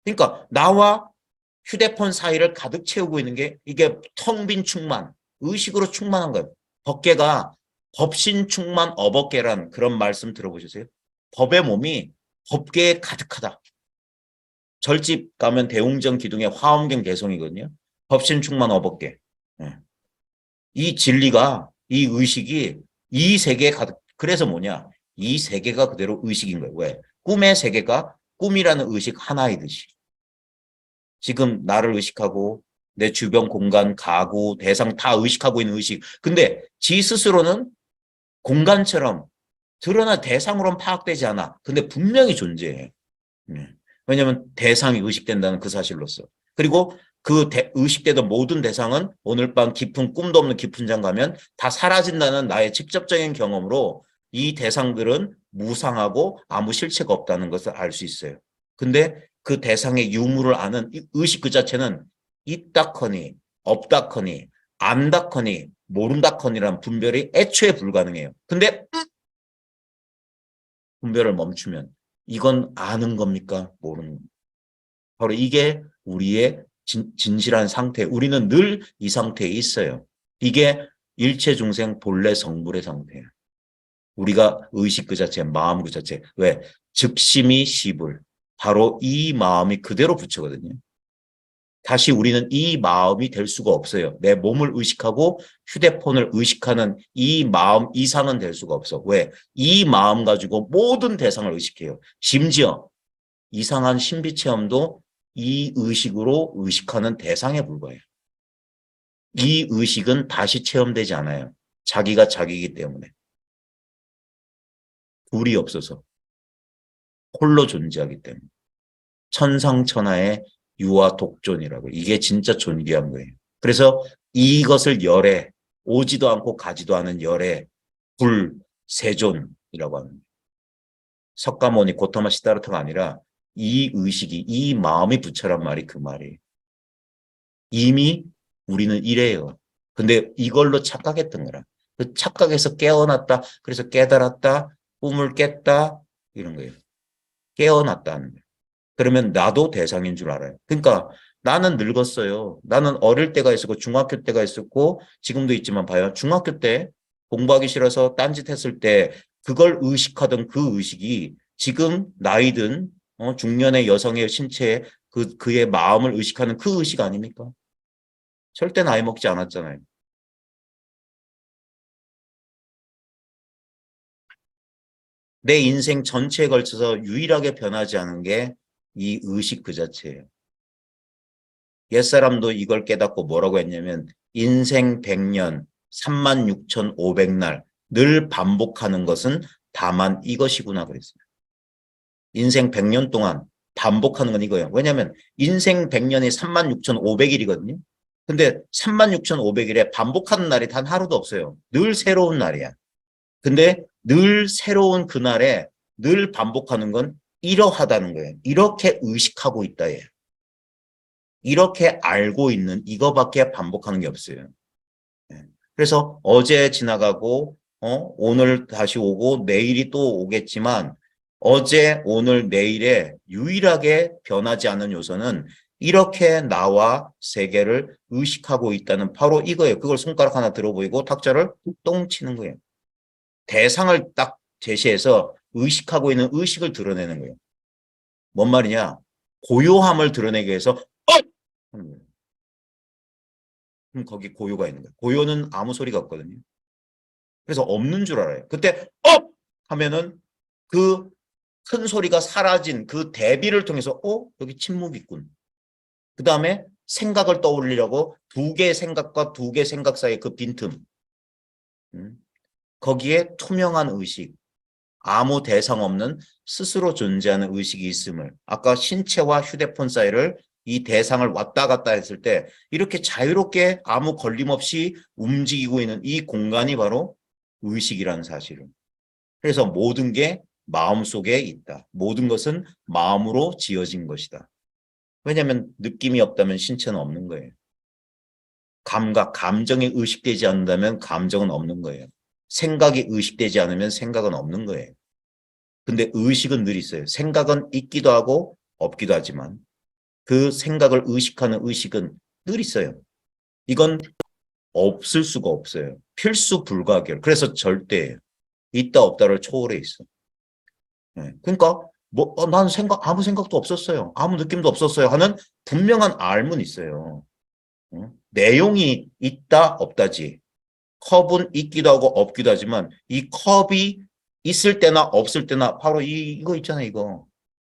그러니까 나와 휴대폰 사이를 가득 채우고 있는 게 이게 텅 빈 충만, 의식으로 충만한 거예요. 법계가 법신 충만 어법계란 그런 말씀 들어보셨어요? 법의 몸이 법계에 가득하다. 절집 가면 대웅전 기둥의 화엄경 개성이거든요. 법신 충만 어법계. 이 진리가 이 의식이 이 세계에 가득. 그래서 뭐냐? 이 세계가 그대로 의식인 거예요. 왜? 꿈의 세계가 꿈이라는 의식 하나이듯이. 지금 나를 의식하고 내 주변 공간, 가구, 대상 다 의식하고 있는 의식. 근데 지 스스로는 공간처럼 드러나 대상으로는 파악되지 않아. 근데 분명히 존재해. 왜냐하면 대상이 의식된다는 그 사실로서. 그리고 그 의식되던 모든 대상은 오늘 밤 깊은 꿈도 없는 깊은 잠 가면 다 사라진다는 나의 직접적인 경험으로 이 대상들은 무상하고 아무 실체가 없다는 것을 알 수 있어요. 근데 그 대상의 유무를 아는 의식 그 자체는 있다커니 없다커니 안다커니 모른다커니라는 분별이 애초에 불가능해요. 근데 분별을 멈추면 이건 아는 겁니까? 모르는 겁니까? 바로 이게 우리의 진실한 상태. 우리는 늘 이 상태에 있어요. 이게 일체 중생 본래 성불의 상태예요. 우리가 의식 그 자체, 마음 그 자체. 왜? 즉심이 시불. 바로 이 마음이 그대로 부처거든요. 다시 우리는 이 마음이 될 수가 없어요. 내 몸을 의식하고 휴대폰을 의식하는 이 마음 이상은 될 수가 없어. 왜? 이 마음 가지고 모든 대상을 의식해요. 심지어 이상한 신비 체험도 이 의식으로 의식하는 대상에 불과해요. 이 의식은 다시 체험되지 않아요. 자기가 자기이기 때문에. 둘이 없어서 홀로 존재하기 때문에. 천상천하의 유아 독존이라고. 이게 진짜 존귀한 거예요. 그래서 이것을 열애, 오지도 않고 가지도 않은 열애, 불, 세존이라고 하는 거예요. 석가모니 고타마 시다르타가 아니라 이 의식이, 이 마음이 부처란 말이 그 말이에요. 이미 우리는 이래요. 근데 이걸로 착각했던 거라. 그 착각에서 깨어났다. 그래서 깨달았다. 꿈을 깼다. 이런 거예요. 깨어났다는 거예요. 그러면 나도 대상인 줄 알아요. 그러니까 나는 늙었어요. 나는 어릴 때가 있었고 중학교 때가 있었고 지금도 있지만 봐요. 중학교 때 공부하기 싫어서 딴짓 했을 때 그걸 의식하던 그 의식이 지금 나이든 중년의 여성의 신체에 그의 마음을 의식하는 그 의식 아닙니까? 절대 나이 먹지 않았잖아요. 내 인생 전체에 걸쳐서 유일하게 변하지 않은 게 이 의식 그 자체예요. 옛사람도 이걸 깨닫고 뭐라고 했냐면 인생 100년 36,500날 늘 반복하는 것은 다만 이것이구나 그랬어요. 인생 100년 동안 반복하는 건 이거예요. 왜냐하면 인생 100년이 36,500일이거든요. 근데 36,500일에 반복하는 날이 단 하루도 없어요. 늘 새로운 날이야. 근데 늘 새로운 그날에 늘 반복하는 건 이러하다는 거예요. 이렇게 의식하고 있다. 얘. 이렇게 알고 있는 이거밖에 반복하는 게 없어요. 그래서 어제 지나가고 오늘 다시 오고 내일이 또 오겠지만 어제, 오늘, 내일에 유일하게 변하지 않는 요소는 이렇게 나와 세계를 의식하고 있다는 바로 이거예요. 그걸 손가락 하나 들어 보이고 탁자를 똥 치는 거예요. 대상을 딱 제시해서 의식하고 있는 의식을 드러내는 거예요. 뭔 말이냐? 고요함을 드러내기 위해서 하는 거예요. 그럼 거기 고요가 있는 거예요. 고요는 아무 소리가 없거든요. 그래서 없는 줄 알아요. 그때 하면은 그 큰 소리가 사라진 그 대비를 통해서 여기 침묵이 있군. 그 다음에 생각을 떠올리려고 두 개의 생각과 두 개의 생각 사이의 그 빈틈. 거기에 투명한 의식, 아무 대상 없는 스스로 존재하는 의식이 있음을, 아까 신체와 휴대폰 사이를 이 대상을 왔다 갔다 했을 때 이렇게 자유롭게 아무 걸림 없이 움직이고 있는 이 공간이 바로 의식이라는 사실을. 그래서 모든 게 마음속에 있다. 모든 것은 마음으로 지어진 것이다. 왜냐하면 느낌이 없다면 신체는 없는 거예요. 감각, 감정이 의식되지 않는다면 감정은 없는 거예요. 생각이 의식되지 않으면 생각은 없는 거예요. 근데 의식은 늘 있어요. 생각은 있기도 하고 없기도 하지만 그 생각을 의식하는 의식은 늘 있어요. 이건 없을 수가 없어요. 필수 불가결. 그래서 절대예요. 있다 없다를 초월해 있어. 네. 그러니까 난 아무 생각도 없었어요. 아무 느낌도 없었어요. 하는 분명한 알은 있어요. 내용이 있다 없다지. 컵은 있기도 하고 없기도 하지만 이 컵이 있을 때나 없을 때나 바로 이거 있잖아요.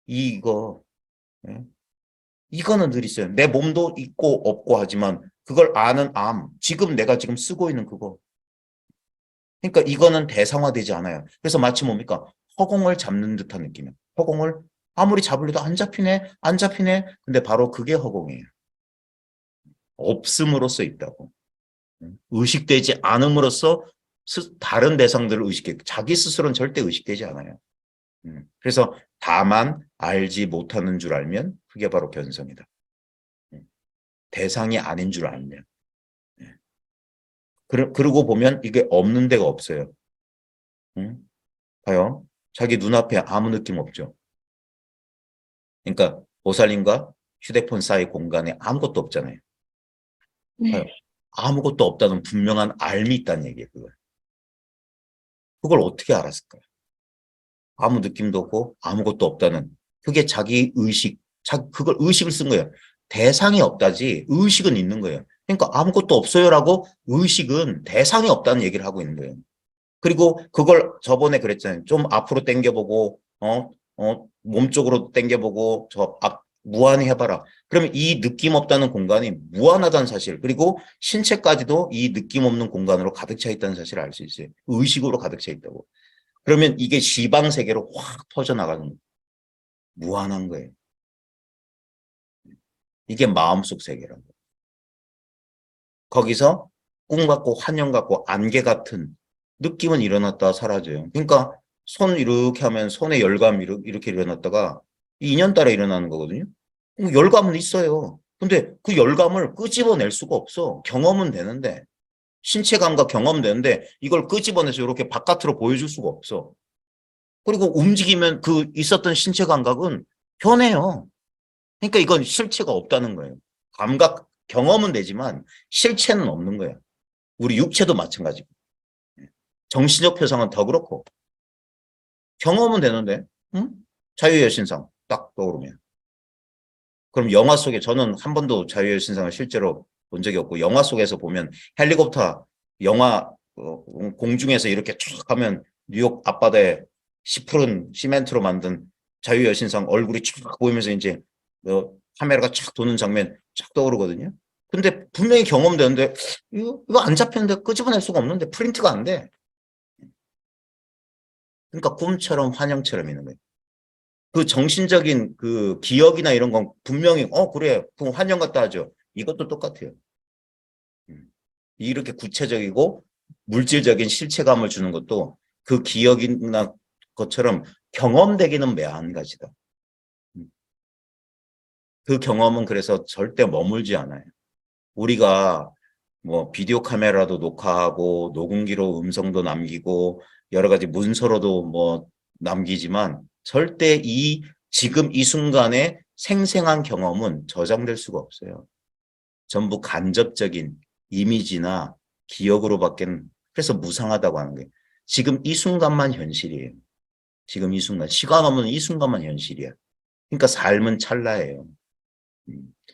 이거. 네. 이거는 늘 있어요. 내 몸도 있고 없고 하지만 그걸 아는 내가 지금 쓰고 있는 그거. 그러니까 이거는 대상화되지 않아요. 그래서 마치 뭡니까? 허공을 잡는 듯한 느낌이에요. 허공을 아무리 잡으려도 안 잡히네, 안 잡히네. 근데 바로 그게 허공이에요. 없음으로써 있다고. 의식되지 않음으로써 다른 대상들을 의식해. 자기 스스로는 절대 의식되지 않아요. 그래서 다만 알지 못하는 줄 알면 그게 바로 변성이다. 대상이 아닌 줄 알면. 그러고 보면 이게 없는 데가 없어요. 봐요. 자기 눈앞에 아무 느낌 없죠. 그러니까 보살님과 휴대폰 사이 공간에 아무것도 없잖아요. 봐요. 네. 아무것도 없다는 분명한 알미 있다는 얘기예요. 그걸 어떻게 알았을까요? 아무 느낌도 없고 아무것도 없다는 그게 자기 의식, 그걸 의식을 쓴 거예요. 대상이 없다지 의식은 있는 거예요. 그러니까 아무것도 없어요라고 의식은 대상이 없다는 얘기를 하고 있는 거예요. 그리고 그걸 저번에 그랬잖아요. 좀 앞으로 당겨보고 몸 쪽으로 당겨보고 무한히 해봐라. 그러면 이 느낌 없다는 공간이 무한하다는 사실, 그리고 신체까지도 이 느낌 없는 공간으로 가득 차 있다는 사실을 알 수 있어요. 의식으로 가득 차 있다고. 그러면 이게 시방 세계로 확 퍼져나가는 거예요. 무한한 거예요. 이게 마음속 세계라고. 거기서 꿈 같고 환영 같고 안개 같은 느낌은 일어났다 사라져요. 그러니까 손 이렇게 하면 손에 열감 이렇게 일어났다가 2년 따라 일어나는 거거든요. 열감은 있어요. 근데 그 열감을 끄집어낼 수가 없어. 경험은 되는데 신체 감각 경험되는데 이걸 끄집어내서 이렇게 바깥으로 보여줄 수가 없어. 그리고 움직이면 그 있었던 신체 감각은 변해요. 그러니까 이건 실체가 없다는 거예요. 감각 경험은 되지만 실체는 없는 거예요. 우리 육체도 마찬가지고. 정신적 표상은 더 그렇고. 경험은 되는데 자유의 여신상 딱 떠오르면. 그럼 영화 속에 저는 한 번도 자유의 여신상을 실제로 본 적이 없고 영화 속에서 보면 헬리콥터 영화 공중에서 이렇게 쫙 하면 뉴욕 앞바다에 시푸른 시멘트로 만든 자유의 여신상 얼굴이 쫙 보이면서 이제 카메라가 쫙 도는 장면 쫙 떠오르거든요. 근데 분명히 경험되는데 이거 안 잡히는데 끄집어낼 수가 없는데 프린트가 안 돼. 그러니까 꿈처럼 환영처럼 있는 거예요. 그 정신적인 그 기억이나 이런 건 분명히 그래 그 환영 같다 하죠. 이것도 똑같아요. 이렇게 구체적이고 물질적인 실체감을 주는 것도 그 기억이나 것처럼 경험되기는 매한가지다. 그 경험은 그래서 절대 머물지 않아요. 우리가 뭐 비디오 카메라도 녹화하고 녹음기로 음성도 남기고 여러 가지 문서로도 뭐 남기지만 절대 지금 이 순간에 생생한 경험은 저장될 수가 없어요. 전부 간접적인 이미지나 기억으로밖에 그래서 무상하다고 하는 거예요. 지금 이 순간만 현실이에요. 지금 이 순간. 시간 없는 이 순간만 현실이야. 그러니까 삶은 찰나예요.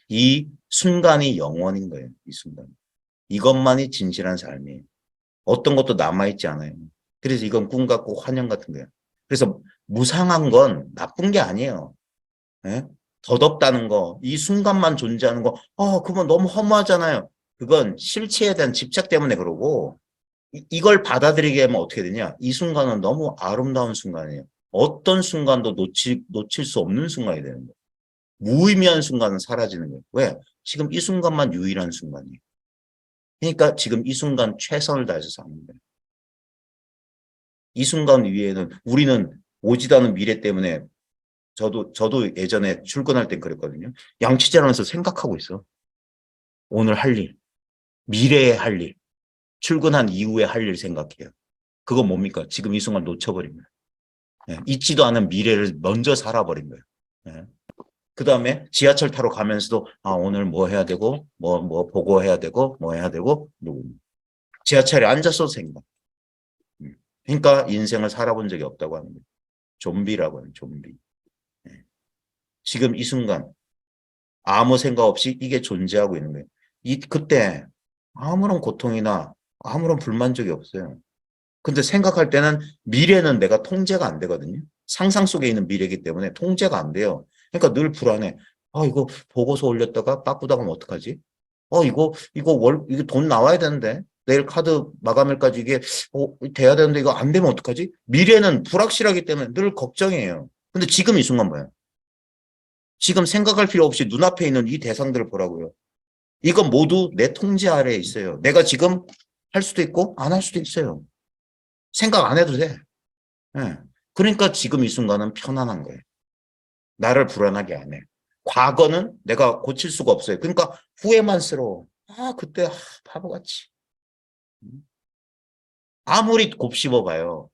이 순간이 영원인 거예요. 이 순간. 이것만이 진실한 삶이에요. 어떤 것도 남아있지 않아요. 그래서 이건 꿈 같고 환영 같은 거예요. 그래서 무상한 건 나쁜 게 아니에요. 예? 덧없다는 거, 이 순간만 존재하는 거, 그건 너무 허무하잖아요. 그건 실체에 대한 집착 때문에 그러고, 이걸 받아들이게 하면 어떻게 되냐? 이 순간은 너무 아름다운 순간이에요. 어떤 순간도 놓칠 수 없는 순간이 되는 거예요. 무의미한 순간은 사라지는 거예요. 왜? 지금 이 순간만 유일한 순간이에요. 그러니까 지금 이 순간 최선을 다해서 사는 거예요. 이 순간 위에는 우리는 오지도 않은 미래 때문에 저도 예전에 출근할 땐 그랬거든요. 양치질하면서 생각하고 있어. 오늘 할 일, 미래에 할 일, 출근한 이후에 할 일 생각해요. 그건 뭡니까? 지금 이 순간 놓쳐버린 거예요. 예, 있지도 않은 미래를 먼저 살아버린 거예요. 예. 그 다음에 지하철 타러 가면서도 오늘 뭐 해야 되고 뭐 보고해야 되고 뭐 해야 되고 누구 지하철에 앉았어도 생각. 그러니까 인생을 살아본 적이 없다고 하는 거예요. 좀비라고 하는 좀비. 예. 지금 이 순간 아무 생각 없이 이게 존재하고 있는 거예요. 그때 아무런 고통이나 아무런 불만족이 없어요. 근데 생각할 때는 미래는 내가 통제가 안 되거든요. 상상 속에 있는 미래이기 때문에 통제가 안 돼요. 그러니까 늘 불안해. 이거 보고서 올렸다가 빠꾸다 가면 어떡하지? 이거 돈 나와야 되는데. 내일 카드 마감일까지 이게, 돼야 되는데 이거 안 되면 어떡하지? 미래는 불확실하기 때문에 늘 걱정이에요. 근데 지금 이 순간 봐요. 지금 생각할 필요 없이 눈앞에 있는 이 대상들을 보라고요. 이건 모두 내 통제 아래에 있어요. 내가 지금 할 수도 있고 안 할 수도 있어요. 생각 안 해도 돼. 예. 그러니까 지금 이 순간은 편안한 거예요. 나를 불안하게 안 해. 과거는 내가 고칠 수가 없어요. 그러니까 후회만스러워. 그때 바보같이. 아무리 곱씹어봐요.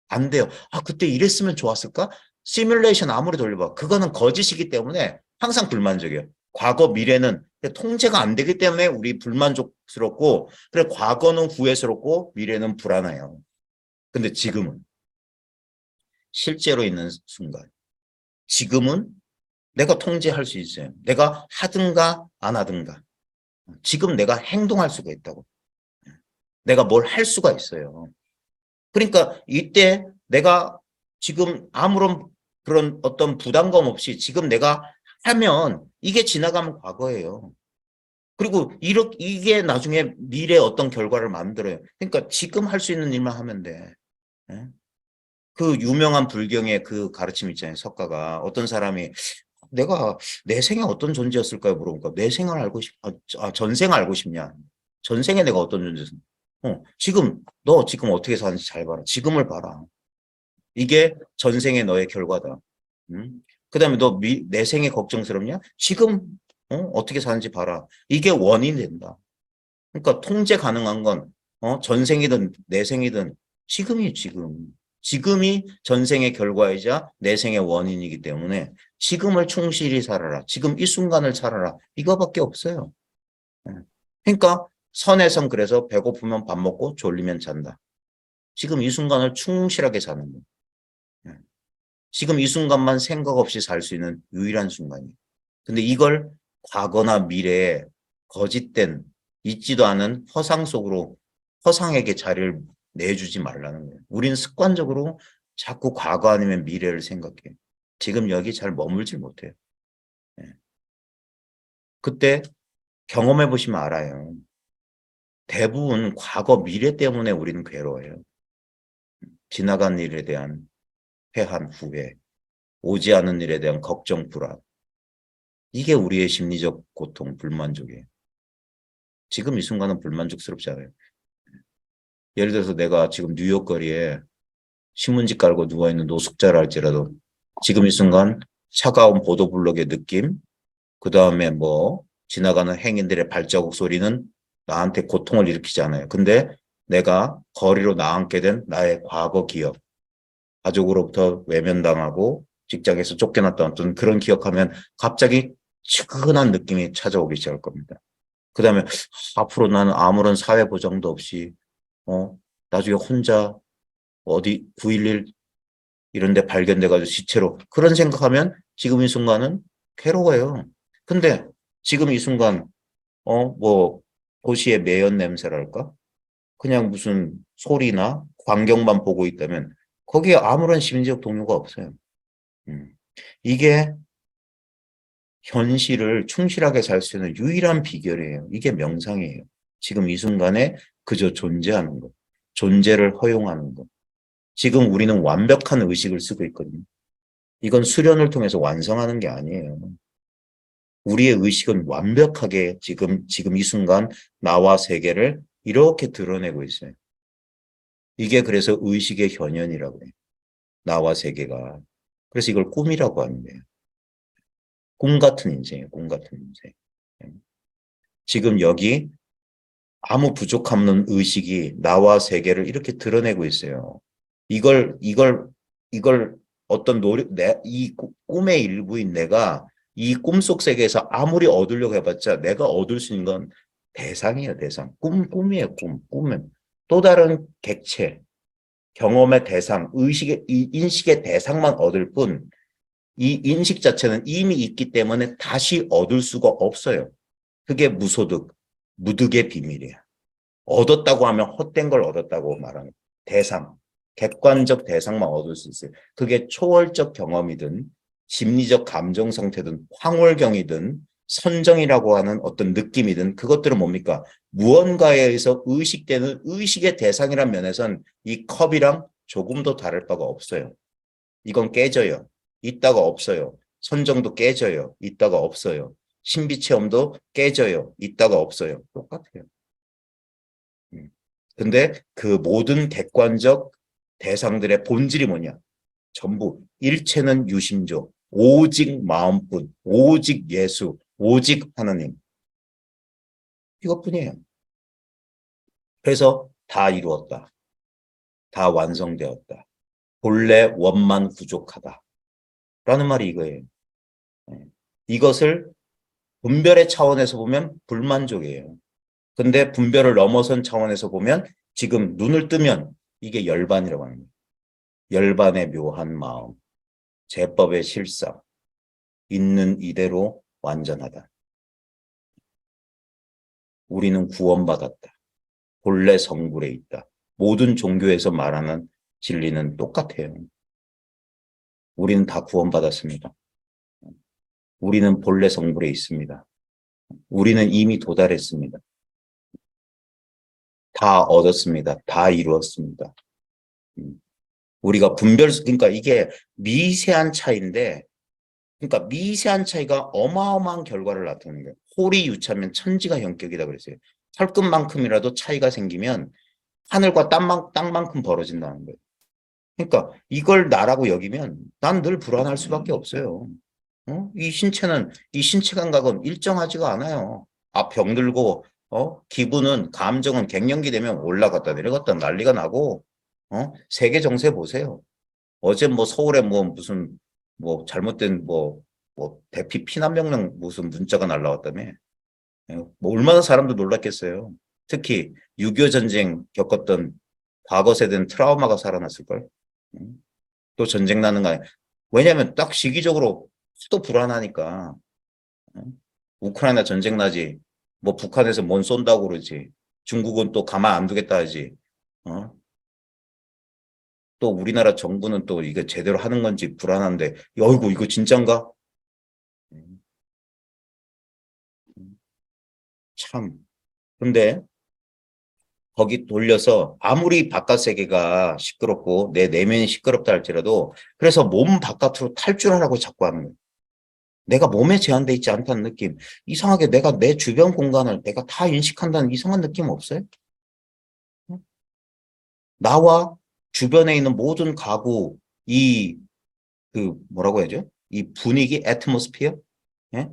안 돼요. 그때 이랬으면 좋았을까? 시뮬레이션 아무리 돌려봐. 그거는 거짓이기 때문에 항상 불만족이에요. 과거, 미래는 통제가 안 되기 때문에 우리 불만족스럽고, 그래, 과거는 후회스럽고, 미래는 불안해요. 근데 지금은, 실제로 있는 순간, 지금은 내가 통제할 수 있어요. 내가 하든가 안 하든가. 지금 내가 행동할 수가 있다고. 내가 뭘 할 수가 있어요. 그러니까 이때 내가 지금 아무런 그런 어떤 부담감 없이 지금 내가 하면 이게 지나가면 과거예요. 그리고 이게 나중에 미래의 어떤 결과를 만들어요. 그러니까 지금 할 수 있는 일만 하면 돼. 예? 그 유명한 불경의 그 가르침 있잖아요. 석가가 어떤 사람이 내가 내 생에 어떤 존재였을까요? 물어보니까 내 생을 알고 전생 알고 싶냐? 전생에 내가 어떤 존재였어? 너 지금 어떻게 사는지 잘 봐라. 지금을 봐라. 이게 전생의 너의 결과다. 그다음에 너 내 생에 걱정스럽냐? 지금 어떻게 사는지 봐라. 이게 원인이 된다. 그러니까 통제 가능한 건 전생이든 내생이든 지금이 지금. 지금이 전생의 결과이자 내생의 원인이기 때문에 지금을 충실히 살아라. 지금 이 순간을 살아라. 이거밖에 없어요. 그러니까 선에선 그래서 배고프면 밥 먹고 졸리면 잔다. 지금 이 순간을 충실하게 사는 거예요. 지금 이 순간만 생각 없이 살 수 있는 유일한 순간이에요. 근데 이걸 과거나 미래에 거짓된 있지도 않은 허상 속으로 허상에게 자리를 내주지 말라는 거예요. 우리는 습관적으로 자꾸 과거 아니면 미래를 생각해요. 지금 여기 잘 머물질 못해요. 그때 경험해 보시면 알아요. 대부분 과거 미래 때문에 우리는 괴로워요. 지나간 일에 대한 회한 후회, 오지 않은 일에 대한 걱정, 불안. 이게 우리의 심리적 고통, 불만족이에요. 지금 이 순간은 불만족스럽지 않아요. 예를 들어서 내가 지금 뉴욕 거리에 신문지 깔고 누워있는 노숙자라 할지라도 지금 이 순간 차가운 보도블록의 느낌, 그 다음에 뭐 지나가는 행인들의 발자국 소리는 나한테 고통을 일으키지 않아요. 근데 내가 거리로 나앉게 된 나의 과거 기억, 가족으로부터 외면당하고 직장에서 쫓겨났다 어떤 그런 기억하면 갑자기 측은한 느낌이 찾아오기 시작할 겁니다. 그 다음에 앞으로 나는 아무런 사회 보장도 없이 나중에 혼자 어디 911 이런 데 발견돼가지고 시체로 그런 생각하면 지금 이 순간은 괴로워요. 근데 지금 이 순간 뭐 도시의 매연 냄새랄까? 그냥 무슨 소리나 광경만 보고 있다면 거기에 아무런 심리적 동요가 없어요. 이게 현실을 충실하게 살 수 있는 유일한 비결이에요. 이게 명상이에요. 지금 이 순간에 그저 존재하는 것, 존재를 허용하는 것. 지금 우리는 완벽한 의식을 쓰고 있거든요. 이건 수련을 통해서 완성하는 게 아니에요. 우리의 의식은 완벽하게 지금 이 순간 나와 세계를 이렇게 드러내고 있어요. 이게 그래서 의식의 현현이라고 해요. 나와 세계가. 그래서 이걸 꿈이라고 하는데요. 꿈 같은 인생이에요. 꿈 같은 인생. 지금 여기 아무 부족함 없는 의식이 나와 세계를 이렇게 드러내고 있어요. 이걸 어떤 이 꿈의 일부인 내가 이 꿈속 세계에서 아무리 얻으려고 해봤자 내가 얻을 수 있는 건 대상이에요, 대상. 꿈이에요, 꿈은. 또 다른 객체, 경험의 대상, 이 인식의 대상만 얻을 뿐, 이 인식 자체는 이미 있기 때문에 다시 얻을 수가 없어요. 그게 무소득, 무득의 비밀이에요. 얻었다고 하면 헛된 걸 얻었다고 말하는 대상, 객관적 대상만 얻을 수 있어요. 그게 초월적 경험이든 심리적 감정 상태든 황홀경이든 선정이라고 하는 어떤 느낌이든 그것들은 뭡니까? 무언가에 의해서 의식되는 의식의 대상이란 면에선 이 컵이랑 조금도 다를 바가 없어요. 이건 깨져요. 있다가 없어요. 선정도 깨져요. 있다가 없어요. 신비체험도 깨져요. 있다가 없어요. 똑같아요. 근데 그 모든 객관적 대상들의 본질이 뭐냐? 전부 일체는 유심조, 오직 마음뿐, 오직 예수, 오직 하나님. 이것뿐이에요. 그래서 다 이루었다. 다 완성되었다. 본래 원만 부족하다. 라는 말이 이거예요. 이것을 분별의 차원에서 보면 불만족이에요. 근데 분별을 넘어선 차원에서 보면 지금 눈을 뜨면 이게 열반이라고 하는 거예요. 열반의 묘한 마음, 제법의 실상, 있는 이대로 완전하다. 우리는 구원받았다. 본래 성불에 있다. 모든 종교에서 말하는 진리는 똑같아요. 우리는 다 구원받았습니다. 우리는 본래 성불에 있습니다. 우리는 이미 도달했습니다. 다 얻었습니다. 다 이루었습니다. 우리가 그러니까 이게 미세한 차이인데, 그러니까 미세한 차이가 어마어마한 결과를 나타내는 거예요. 홀이 유차면 천지가 현격이다 그랬어요. 털끝만큼이라도 차이가 생기면 하늘과 땅만큼 벌어진다는 거예요. 그러니까 이걸 나라고 여기면 난 늘 불안할 수밖에 없어요. 이 신체 감각은 일정하지가 않아요. 병들고, 기분은, 감정은 갱년기 되면 올라갔다 내려갔다 난리가 나고, 세계 정세 보세요. 어제 뭐 서울에 뭐 무슨 뭐 잘못된 뭐 대피 피난 명령 무슨 문자가 날라왔다며. 뭐 얼마나 사람도 놀랐겠어요. 특히 6.25 전쟁 겪었던 과거 세대는 트라우마가 살아났을걸. 또 전쟁 나는 거 아니야. 왜냐하면 딱 시기적으로 또 불안하니까. 우크라이나 전쟁 나지. 뭐 북한에서 뭔 쏜다고 그러지. 중국은 또 가만 안 두겠다 하지. 어? 또 우리나라 정부는 또 이게 제대로 하는 건지 불안한데, 어이구, 이거 진짠가? 음, 참. 근데 거기 돌려서 아무리 바깥 세계가 시끄럽고 내 내면이 시끄럽다 할지라도 그래서 몸 바깥으로 탈출하라고 자꾸 하는 거예요. 내가 몸에 제한돼 있지 않다는 느낌. 이상하게 내가 내 주변 공간을 내가 다 인식한다는 이상한 느낌 없어요? 나와 주변에 있는 모든 가구, 뭐라고 해야죠? 이 분위기, 애트모스피어? 예?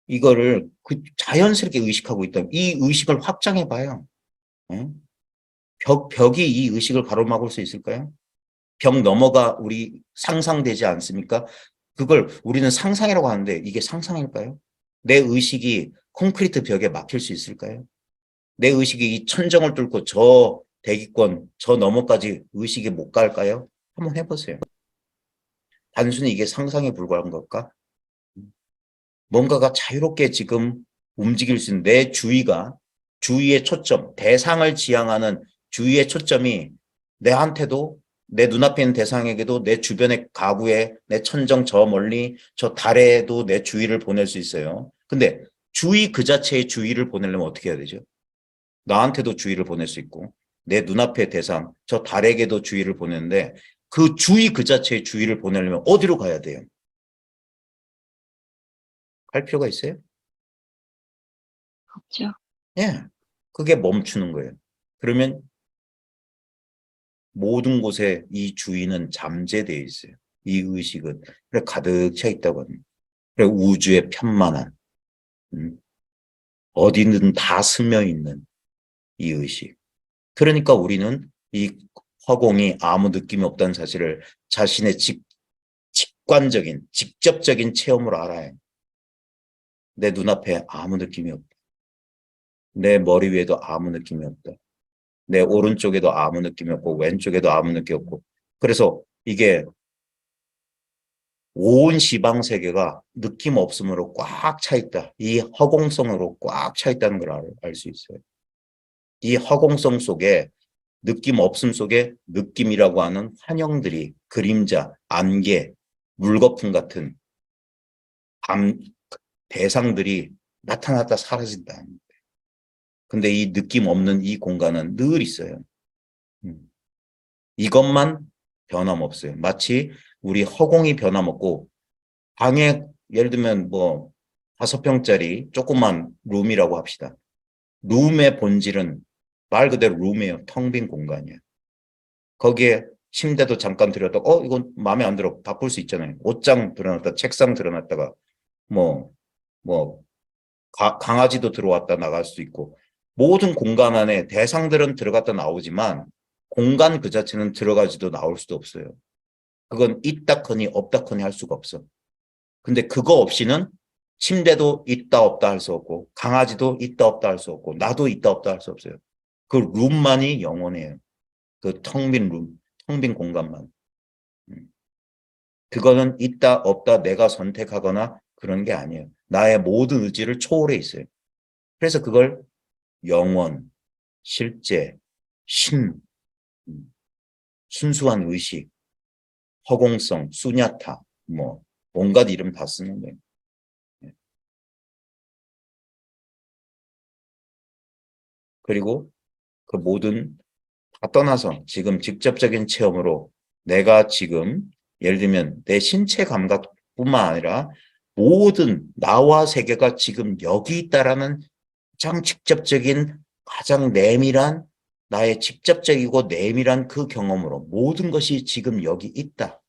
이거를 자연스럽게 의식하고 있다. 이 의식을 확장해 봐요. 예? 벽이 이 의식을 가로막을 수 있을까요? 벽 너머가 우리 상상되지 않습니까? 그걸 우리는 상상이라고 하는데 이게 상상일까요? 내 의식이 콘크리트 벽에 막힐 수 있을까요? 내 의식이 이 천정을 뚫고 저 대기권, 저 너머까지 의식이 못 갈까요? 한번 해보세요. 단순히 이게 상상에 불과한 걸까? 뭔가가 자유롭게 지금 움직일 수 있는 내 주위의 초점, 대상을 지향하는 주위의 초점이 내한테도 내 눈앞에 있는 대상에게도 내 주변의 가구에 내 천정 저 멀리 저 달에도 내 주위를 보낼 수 있어요. 근데 주위 그 자체의 주위를 보내려면 어떻게 해야 되죠? 나한테도 주위를 보낼 수 있고 내 눈앞의 대상 저 달에게도 주위를 보내는데 그 주위 그 자체의 주위를 보내려면 어디로 가야 돼요? 갈 필요가 있어요? 없죠. 예. 그게 멈추는 거예요. 그러면 모든 곳에 이 주의는 잠재되어 있어요. 이 의식은. 그래 가득 차 있다고 합니다. 그래 우주의 편만한 어디든 다 스며 있는 이 의식. 그러니까 우리는 이 허공이 아무 느낌이 없다는 사실을 자신의 직관적인 직접적인 체험으로 알아요. 내 눈앞에 아무 느낌이 없다. 내 머리 위에도 아무 느낌이 없다. 내 오른쪽에도 아무 느낌이 없고 왼쪽에도 아무 느낌이 없고 그래서 이게 온 시방 세계가 느낌 없음으로 꽉 차 있다. 이 허공성으로 꽉 차 있다는 걸 알 수 있어요. 이 허공성 속에 느낌 없음 속에 느낌이라고 하는 환영들이 그림자, 안개, 물거품 같은 대상들이 나타났다 사라진다. 근데 이 느낌 없는 이 공간은 늘 있어요. 이것만 변함없어요. 마치 우리 허공이 변함없고 방에 예를 들면 뭐 5평짜리 조그만 룸이라고 합시다. 룸의 본질은 말 그대로 룸이에요. 텅 빈 공간이에요. 거기에 침대도 잠깐 들여다 이건 마음에 안 들어 바꿀 수 있잖아요. 옷장 드러났다 책상 드러났다가 뭐 강아지도 들어왔다 나갈 수 있고 모든 공간 안에 대상들은 들어갔다 나오지만 공간 그 자체는 들어가지도 나올 수도 없어요. 그건 있다커니 없다커니 할 수가 없어. 근데 그거 없이는 침대도 있다 없다 할 수 없고 강아지도 있다 없다 할 수 없고 나도 있다 없다 할 수 없어요. 그 룸만이 영원해요. 그 텅 빈 룸, 텅 빈 공간만. 그거는 있다 없다 내가 선택하거나 그런 게 아니에요. 나의 모든 의지를 초월해 있어요. 그래서 그걸 영원, 실제, 신, 순수한 의식, 허공성, 수냐타, 뭐 온갖 이름 다 쓰는 거예요. 그리고 그 모든 다 떠나서 지금 직접적인 체험으로 내가 지금 예를 들면 내 신체 감각뿐만 아니라 모든 나와 세계가 지금 여기 있다라는 가장 직접적인 가장 내밀한 나의 직접적이고 내밀한 그 경험으로 모든 것이 지금 여기 있다.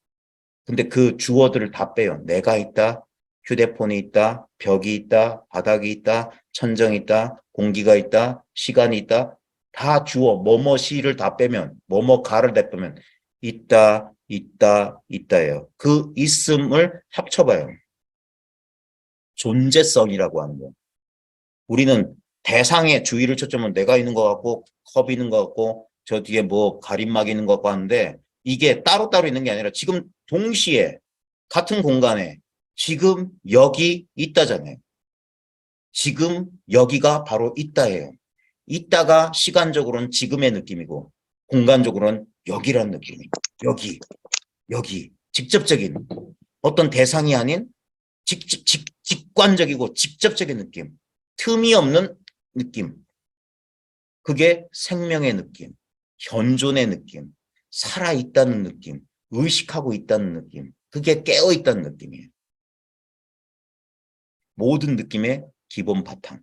근데 그 주어들을 다 빼요. 내가 있다, 휴대폰이 있다, 벽이 있다, 바닥이 있다, 천정이 있다, 공기가 있다, 시간이 있다. 다 주어, 뭐뭐시를 다 빼면, 뭐뭐가를 다 빼면 있다, 있다, 있다예요. 그 있음을 합쳐봐요. 존재성이라고 하는 거예요. 우리는 대상의 주의를 초점은 내가 있는 것 같고 컵이 있는 것 같고 저 뒤에 뭐 가림막 있는 것 같고 하는데 이게 따로따로 있는 게 아니라 지금 동시에 같은 공간에 지금 여기 있다잖아요. 지금 여기가 바로 있다예요. 있다가 시간적으로는 지금의 느낌이고 공간적으로는 여기란 느낌이에요. 여기 직접적인 어떤 대상이 아닌 직관적이고 직접적인 느낌. 틈이 없는 느낌. 그게 생명의 느낌, 현존의 느낌, 살아있다는 느낌, 의식하고 있다는 느낌. 그게 깨어있다는 느낌이에요. 모든 느낌의 기본 바탕.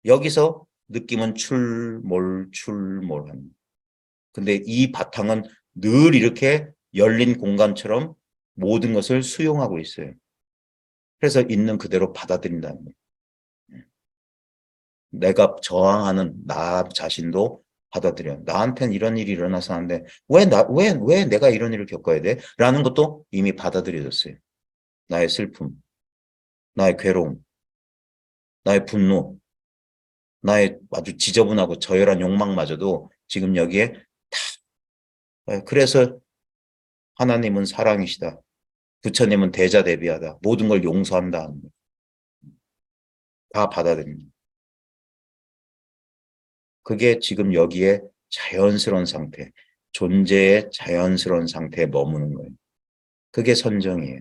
여기서 느낌은 출몰합니다. 근데 이 바탕은 늘 이렇게 열린 공간처럼 모든 것을 수용하고 있어요. 그래서 있는 그대로 받아들인다는 거예요. 내가 저항하는 나 자신도 받아들여. 나한텐 이런 일이 일어나서 하는데 왜 내가 이런 일을 겪어야 돼? 라는 것도 이미 받아들여졌어요. 나의 슬픔, 나의 괴로움, 나의 분노, 나의 아주 지저분하고 저열한 욕망마저도 지금 여기에 그래서 하나님은 사랑이시다. 부처님은 대자대비하다. 모든 걸 용서한다. 다 받아들입니다. 그게 지금 여기에 자연스러운 상태, 존재의 자연스러운 상태에 머무는 거예요. 그게 선정이에요.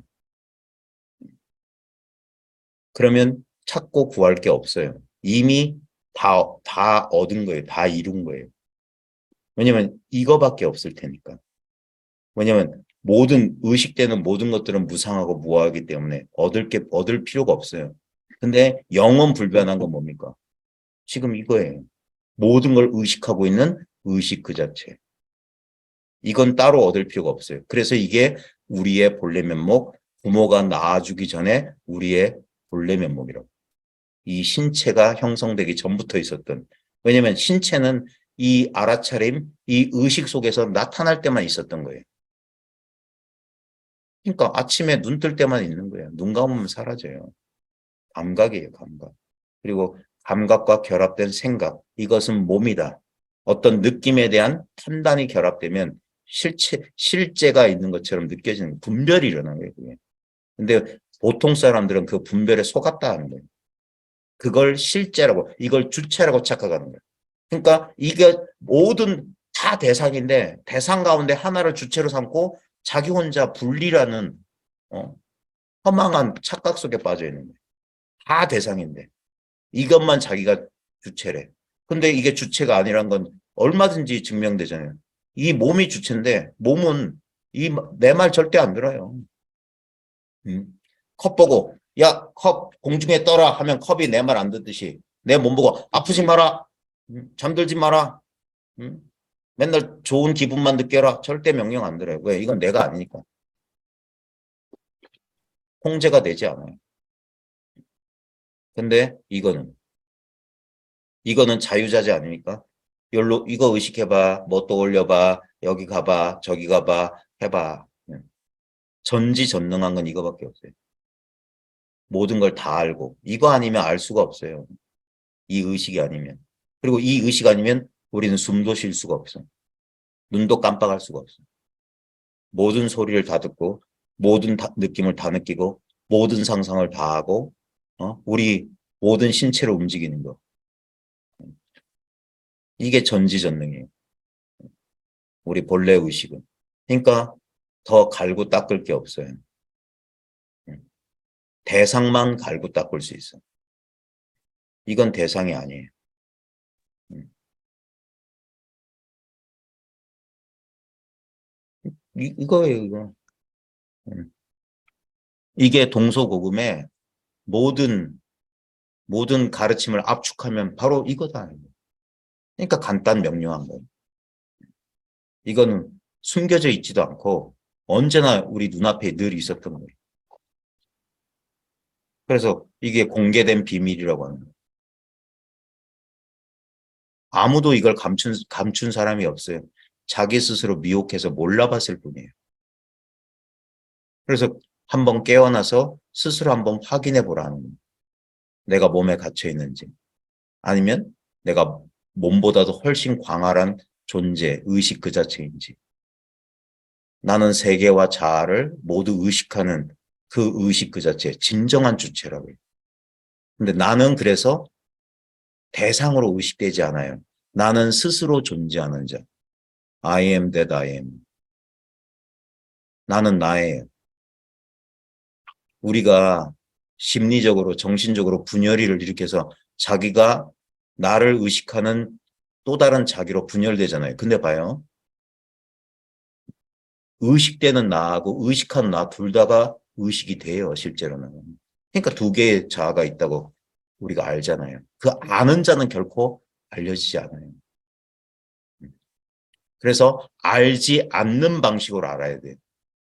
그러면 찾고 구할 게 없어요. 이미 다 얻은 거예요. 다 이룬 거예요. 왜냐면 이거밖에 없을 테니까. 왜냐면 의식되는 모든 것들은 무상하고 무아하기 때문에 얻을 필요가 없어요. 근데 영원 불변한 건 뭡니까? 지금 이거예요. 모든 걸 의식하고 있는 의식 그 자체. 이건 따로 얻을 필요가 없어요. 그래서 이게 우리의 본래 면목, 부모가 낳아주기 전에 우리의 본래 면목이라고. 이 신체가 형성되기 전부터 있었던. 왜냐면 신체는 이 알아차림, 이 의식 속에서 나타날 때만 있었던 거예요. 그러니까 아침에 눈 뜰 때만 있는 거예요. 눈 감으면 사라져요. 감각이에요, 감각. 그리고 감각과 결합된 생각. 이것은 몸이다. 어떤 느낌에 대한 판단이 결합되면 실제가 있는 것처럼 느껴지는 분별이 일어나는 거예요, 그게. 근데 보통 사람들은 그 분별에 속았다 하는 거예요. 그걸 실제라고, 이걸 주체라고 착각하는 거예요. 그러니까 이게 모든 다 대상인데 대상 가운데 하나를 주체로 삼고 자기 혼자 분리라는 허망한 착각 속에 빠져 있는 거예요. 다 대상인데 이것만 자기가 주체래. 근데 이게 주체가 아니란 건 얼마든지 증명되잖아요. 이 몸이 주체인데 몸은 내 말 절대 안 들어요. 컵 보고 야, 컵 공중에 떠라 하면 컵이 내 말 안 듣듯이 내 몸 보고 아프지 마라. 잠들지 마라. 맨날 좋은 기분만 느껴라. 절대 명령 안 들어요. 왜? 이건 내가 아니니까. 통제가 되지 않아요. 근데 이거는 자유자재 아닙니까? 이거 의식해봐. 뭐 또 올려봐. 여기 가봐. 저기 가봐. 해봐. 전지전능한 건 이거밖에 없어요. 모든 걸 다 알고. 이거 아니면 알 수가 없어요. 이 의식이 아니면. 그리고 이 의식 아니면 우리는 숨도 쉴 수가 없어. 눈도 깜빡할 수가 없어. 모든 소리를 다 듣고 모든 느낌을 다 느끼고 모든 상상을 다 하고 우리 모든 신체를 움직이는 거. 이게 전지전능이에요. 우리 본래 의식은. 그러니까 더 갈고 닦을 게 없어요. 대상만 갈고 닦을 수 있어. 이건 대상이 아니에요. 이거예요, 이거. 이게 동서고금의 모든 가르침을 압축하면 바로 이거다. 그러니까 간단 명료한 거예요. 이거는 숨겨져 있지도 않고 언제나 우리 눈앞에 늘 있었던 거예요. 그래서 이게 공개된 비밀이라고 하는 거예요. 아무도 이걸 감춘 사람이 없어요. 자기 스스로 미혹해서 몰라봤을 뿐이에요. 그래서 한번 깨어나서 스스로 한번 확인해 보라는 거예요. 내가 몸에 갇혀 있는지 아니면 내가 몸보다도 훨씬 광활한 존재, 의식 그 자체인지. 나는 세계와 자아를 모두 의식하는 그 의식 그 자체, 진정한 주체라고 해요. 근데 나는 그래서 대상으로 의식되지 않아요. 나는 스스로 존재하는 자. I am that I am. 나는 나예요. 우리가 심리적으로, 정신적으로 분열을 일으켜서 자기가 나를 의식하는 또 다른 자기로 분열되잖아요. 근데 봐요. 의식되는 나하고 의식하는 나 둘 다가 의식이 돼요, 실제로는. 그러니까 두 개의 자아가 있다고 우리가 알잖아요. 그 아는 자는 결코 알려지지 않아요. 그래서 알지 않는 방식으로 알아야 돼요.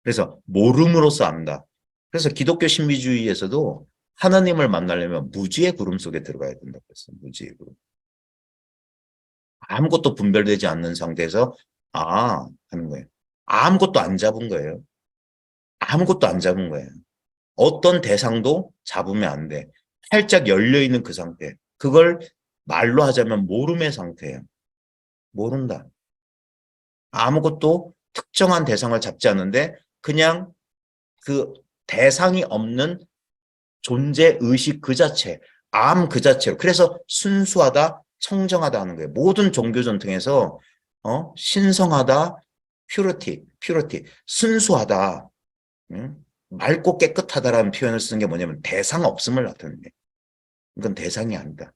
그래서 모름으로써 안다. 그래서 기독교 신비주의에서도 하나님을 만나려면 무지의 구름 속에 들어가야 된다고 했어요. 무지의 구름. 아무것도 분별되지 않는 상태에서 하는 거예요. 아무것도 안 잡은 거예요. 아무것도 안 잡은 거예요. 어떤 대상도 잡으면 안 돼. 활짝 열려있는 그 상태. 그걸 말로 하자면 모름의 상태예요. 모른다. 아무것도 특정한 대상을 잡지 않는데 그냥 그 대상이 없는 존재 의식 그 자체, 그 자체로. 그래서 순수하다, 청정하다 하는 거예요. 모든 종교 전통에서 신성하다, 퓨리티, 순수하다, 맑고 깨끗하다라는 표현을 쓰는 게 뭐냐면 대상 없음을 나타내는 거예요. 이건 대상이 아니다.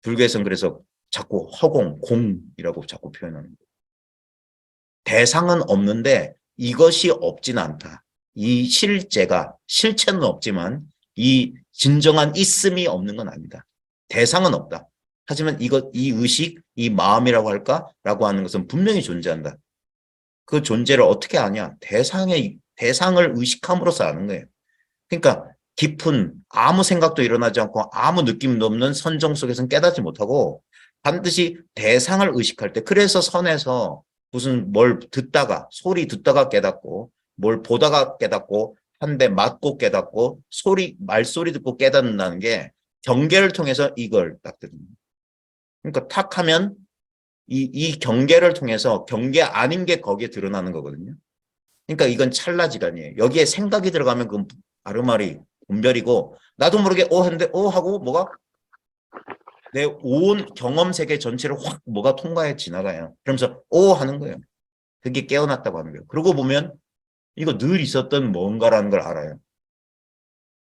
불교에서는 그래서 자꾸 허공, 공이라고 자꾸 표현하는 거예요. 대상은 없는데 이것이 없진 않다. 이 실체는 없지만 이 진정한 있음이 없는 건 아니다. 대상은 없다. 하지만 이 의식, 이 마음이라고 할까? 라고 하는 것은 분명히 존재한다. 그 존재를 어떻게 아냐? 대상을 의식함으로써 아는 거예요. 그러니까 깊은 아무 생각도 일어나지 않고 아무 느낌도 없는 선정 속에서는 깨닫지 못하고 반드시 대상을 의식할 때 그래서 선에서 무슨 뭘 듣다가 소리 듣다가 깨닫고 뭘 보다가 깨닫고 한 대 맞고 깨닫고 말소리 듣고 깨닫는다는 게 경계를 통해서 이걸 딱 듣는 그러니까 탁 하면 이 경계를 통해서 경계 아닌 게 거기에 드러나는 거거든요. 그러니까 이건 찰나지간이에요. 여기에 생각이 들어가면 그건 아르마리 분별이고 나도 모르게 했는데 하고 뭐가 내 온 경험 세계 전체를 확 뭐가 통과해 지나가요. 그러면서 하는 거예요. 그게 깨어났다고 하는 거예요. 그러고 보면 이거 늘 있었던 뭔가라는 걸 알아요.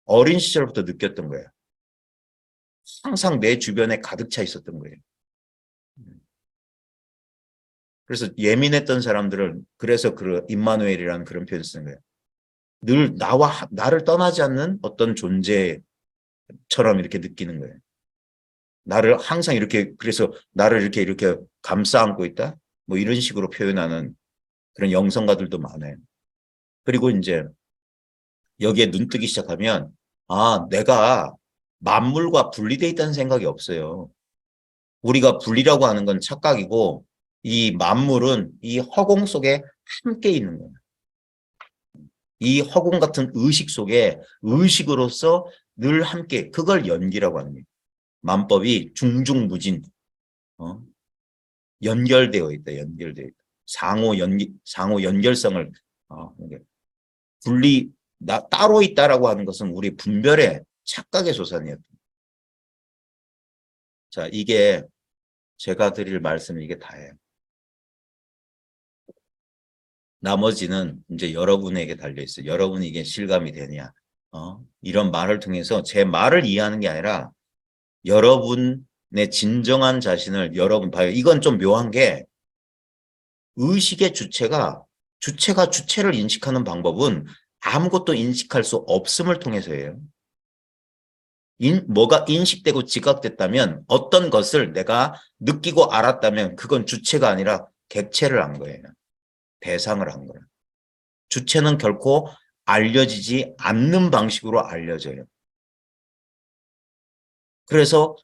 어린 시절부터 느꼈던 거예요. 항상 내 주변에 가득 차 있었던 거예요. 그래서 예민했던 사람들은 그래서 임마누엘이라는 그런 표현을 쓰는 거예요. 늘 나를 떠나지 않는 어떤 존재처럼 이렇게 느끼는 거예요. 나를 항상 이렇게 그래서 나를 이렇게 감싸 안고 있다. 뭐 이런 식으로 표현하는 그런 영성가들도 많아요. 그리고 이제 여기에 눈 뜨기 시작하면 내가 만물과 분리되어 있다는 생각이 없어요. 우리가 분리라고 하는 건 착각이고 이 만물은 이 허공 속에 함께 있는 거예요. 이 허공 같은 의식 속에 의식으로서 늘 함께 그걸 연기라고 하는 거예요. 만법이 중중무진 연결되어 있다. 상호 연결성을 따로 있다라고 하는 것은 우리 분별의 착각의 소산이었다. 자, 이게 제가 드릴 말씀은 이게 다예요. 나머지는 이제 여러분에게 달려있어요. 여러분이 이게 실감이 되냐. 이런 말을 통해서 제 말을 이해하는 게 아니라 여러분의 진정한 자신을 여러분 봐요. 이건 좀 묘한 게 의식의 주체가 주체를 인식하는 방법은 아무것도 인식할 수 없음을 통해서예요. 뭐가 인식되고 지각됐다면 어떤 것을 내가 느끼고 알았다면 그건 주체가 아니라 객체를 한 거예요. 대상을 한 거예요. 주체는 결코 알려지지 않는 방식으로 알려져요. 그래서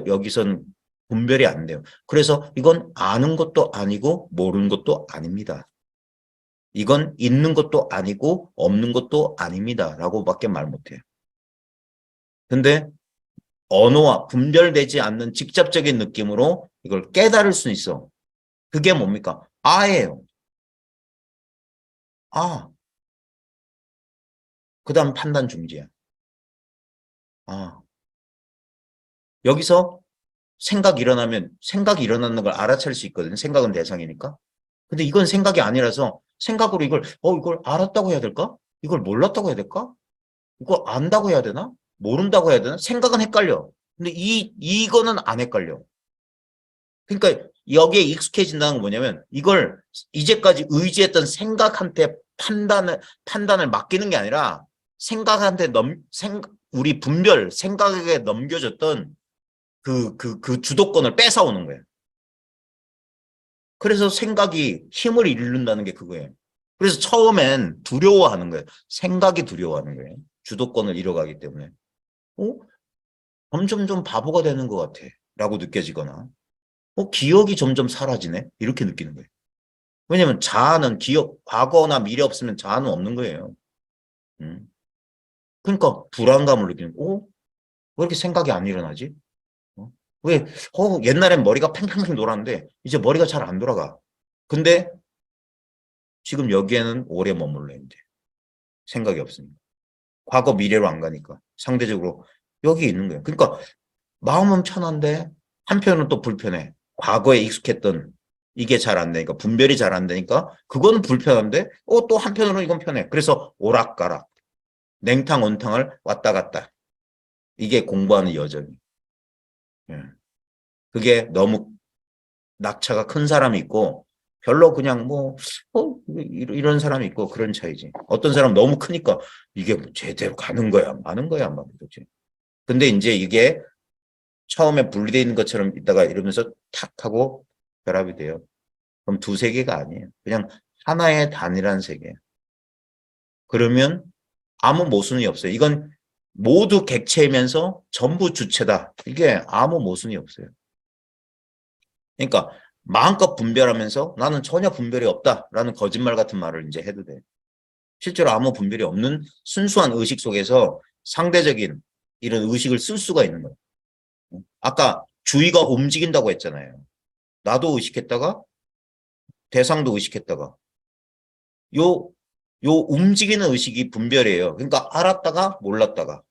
여기선 분별이 안 돼요. 그래서 이건 아는 것도 아니고 모르는 것도 아닙니다. 이건 있는 것도 아니고 없는 것도 아닙니다. 라고밖에 말 못해요. 근데 언어와 분별되지 않는 직접적인 느낌으로 이걸 깨달을 수 있어. 그게 뭡니까? 아예요. 그 다음 판단 중지야. 여기서 생각이 일어나는 걸 알아챌 수 있거든요. 생각은 대상이니까. 근데 이건 생각이 아니라서 생각으로 이걸 알았다고 해야 될까? 이걸 몰랐다고 해야 될까? 이거 안다고 해야 되나? 모른다고 해야 되나? 생각은 헷갈려. 근데 이거는 안 헷갈려. 그러니까 여기에 익숙해진다는 건 뭐냐면 이걸 이제까지 의지했던 생각한테 판단을 맡기는 게 아니라 생각한테 우리 생각에게 넘겨줬던 그 주도권을 뺏어오는 거예요. 그래서 생각이 힘을 잃는다는 게 그거예요. 그래서 처음엔 두려워하는 거예요. 생각이 두려워하는 거예요. 주도권을 잃어가기 때문에. 점점 좀 바보가 되는 것 같아. 라고 느껴지거나, 기억이 점점 사라지네? 이렇게 느끼는 거예요. 왜냐면 자아는 기억, 과거나 미래 없으면 자아는 없는 거예요. 음. 그러니까 불안감을 느끼는, 왜 이렇게 생각이 안 일어나지? 어? 왜, 옛날엔 머리가 팽팽팽 돌았는데, 이제 머리가 잘 안 돌아가. 근데 지금 여기에는 오래 머물러 있는데, 생각이 없으니까. 과거, 미래로 안 가니까. 상대적으로 여기 있는 거예요. 그러니까 마음은 편한데, 한편은 또 불편해. 과거에 익숙했던 이게 잘 안 되니까, 분별이 잘 안 되니까, 그거는 불편한데, 또 한편으로는 이건 편해. 그래서 오락가락, 냉탕, 온탕을 왔다 갔다. 이게 공부하는 여정이. 예. 그게 너무 낙차가 큰 사람이 있고, 별로 그냥 이런 사람이 있고, 그런 차이지. 어떤 사람 너무 크니까, 이게 뭐 제대로 가는 거야, 마는 거야, 막 그러지. 근데 이제 이게 처음에 분리되어 있는 것처럼 있다가 이러면서 탁 하고 결합이 돼요. 그럼 두 세계가 아니에요. 그냥 하나의 단일한 세계. 그러면 아무 모순이 없어요. 이건 모두 객체이면서 전부 주체다. 이게 아무 모순이 없어요. 그러니까 마음껏 분별하면서 나는 전혀 분별이 없다라는 거짓말 같은 말을 이제 해도 돼. 실제로 아무 분별이 없는 순수한 의식 속에서 상대적인 이런 의식을 쓸 수가 있는 거예요. 아까 주의가 움직인다고 했잖아요. 나도 의식했다가 대상도 의식했다가 요, 요 움직이는 의식이 분별이에요. 그러니까 알았다가 몰랐다가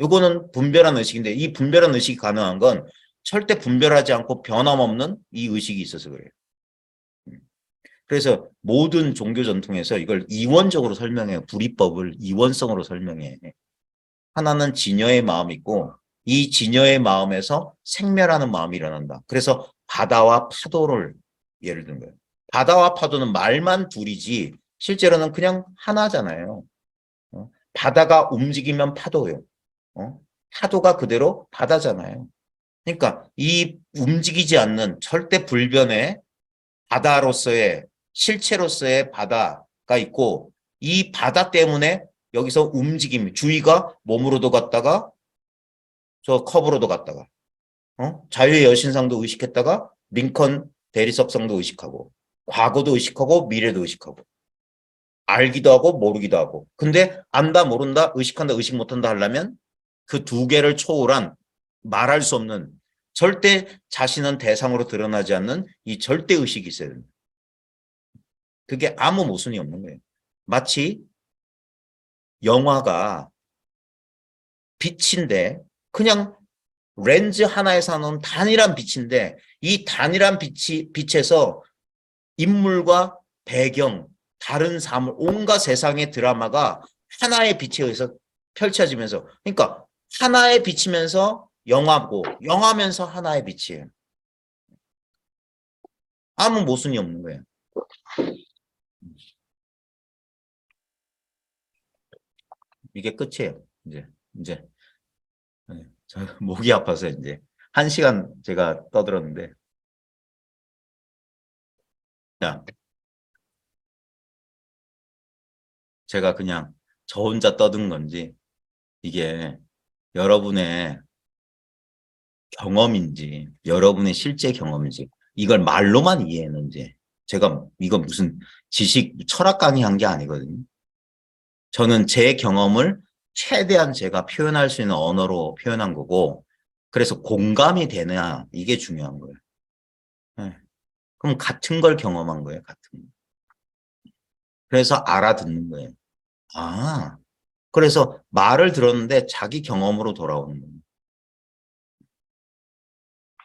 요거는 분별한 의식인데 이 분별한 의식이 가능한 건 절대 분별하지 않고 변함없는 이 의식이 있어서 그래요. 그래서 모든 종교 전통에서 이걸 이원적으로 설명해요. 불이법을 이원성으로 설명해. 하나는 진여의 마음이 있고 이 진여의 마음에서 생멸하는 마음이 일어난다. 그래서 바다와 파도를 예를 든 거예요. 바다와 파도는 말만 둘이지 실제로는 그냥 하나잖아요. 바다가 움직이면 파도예요. 파도가 그대로 바다잖아요. 그러니까 이 움직이지 않는 절대 불변의 바다로서의 실체로서의 바다가 있고 이 바다 때문에 여기서 움직임, 주의가 몸으로도 갔다가 저 컵으로도 갔다가 자유의 여신상도 의식했다가 링컨 대리석상도 의식하고 과거도 의식하고 미래도 의식하고 알기도 하고 모르기도 하고 근데 안다 모른다 의식한다 의식 못한다 하려면 그 두 개를 초월한 말할 수 없는 절대 자신은 대상으로 드러나지 않는 이 절대 의식이 있어야 됩니다. 그게 아무 모순이 없는 거예요. 마치 영화가 빛인데 그냥 렌즈 하나에서 나온 단일한 빛인데 이 단일한 빛에서 인물과 배경, 다른 사물, 온갖 세상의 드라마가 하나의 빛에 의해서 펼쳐지면서 그러니까 하나에 비치면서 영화고 영화면서 하나의 빛이에요. 아무 모순이 없는 거예요. 이게 끝이에요. 이제 저 목이 아파서 이제 1시간 제가 떠들었는데 자, 제가 그냥 저 혼자 떠든 건지 이게 여러분의 경험인지 여러분의 실제 경험인지 이걸 말로만 이해했는지 제가 이거 무슨 지식 철학 강의한 게 아니거든요. 저는 제 경험을 최대한 제가 표현할 수 있는 언어로 표현한 거고 그래서 공감이 되냐 이게 중요한 거예요. 네. 그럼 같은 걸 경험한 거예요. 같은 거. 그래서 알아듣는 거예요. 아, 그래서 말을 들었는데 자기 경험으로 돌아오는 거예요.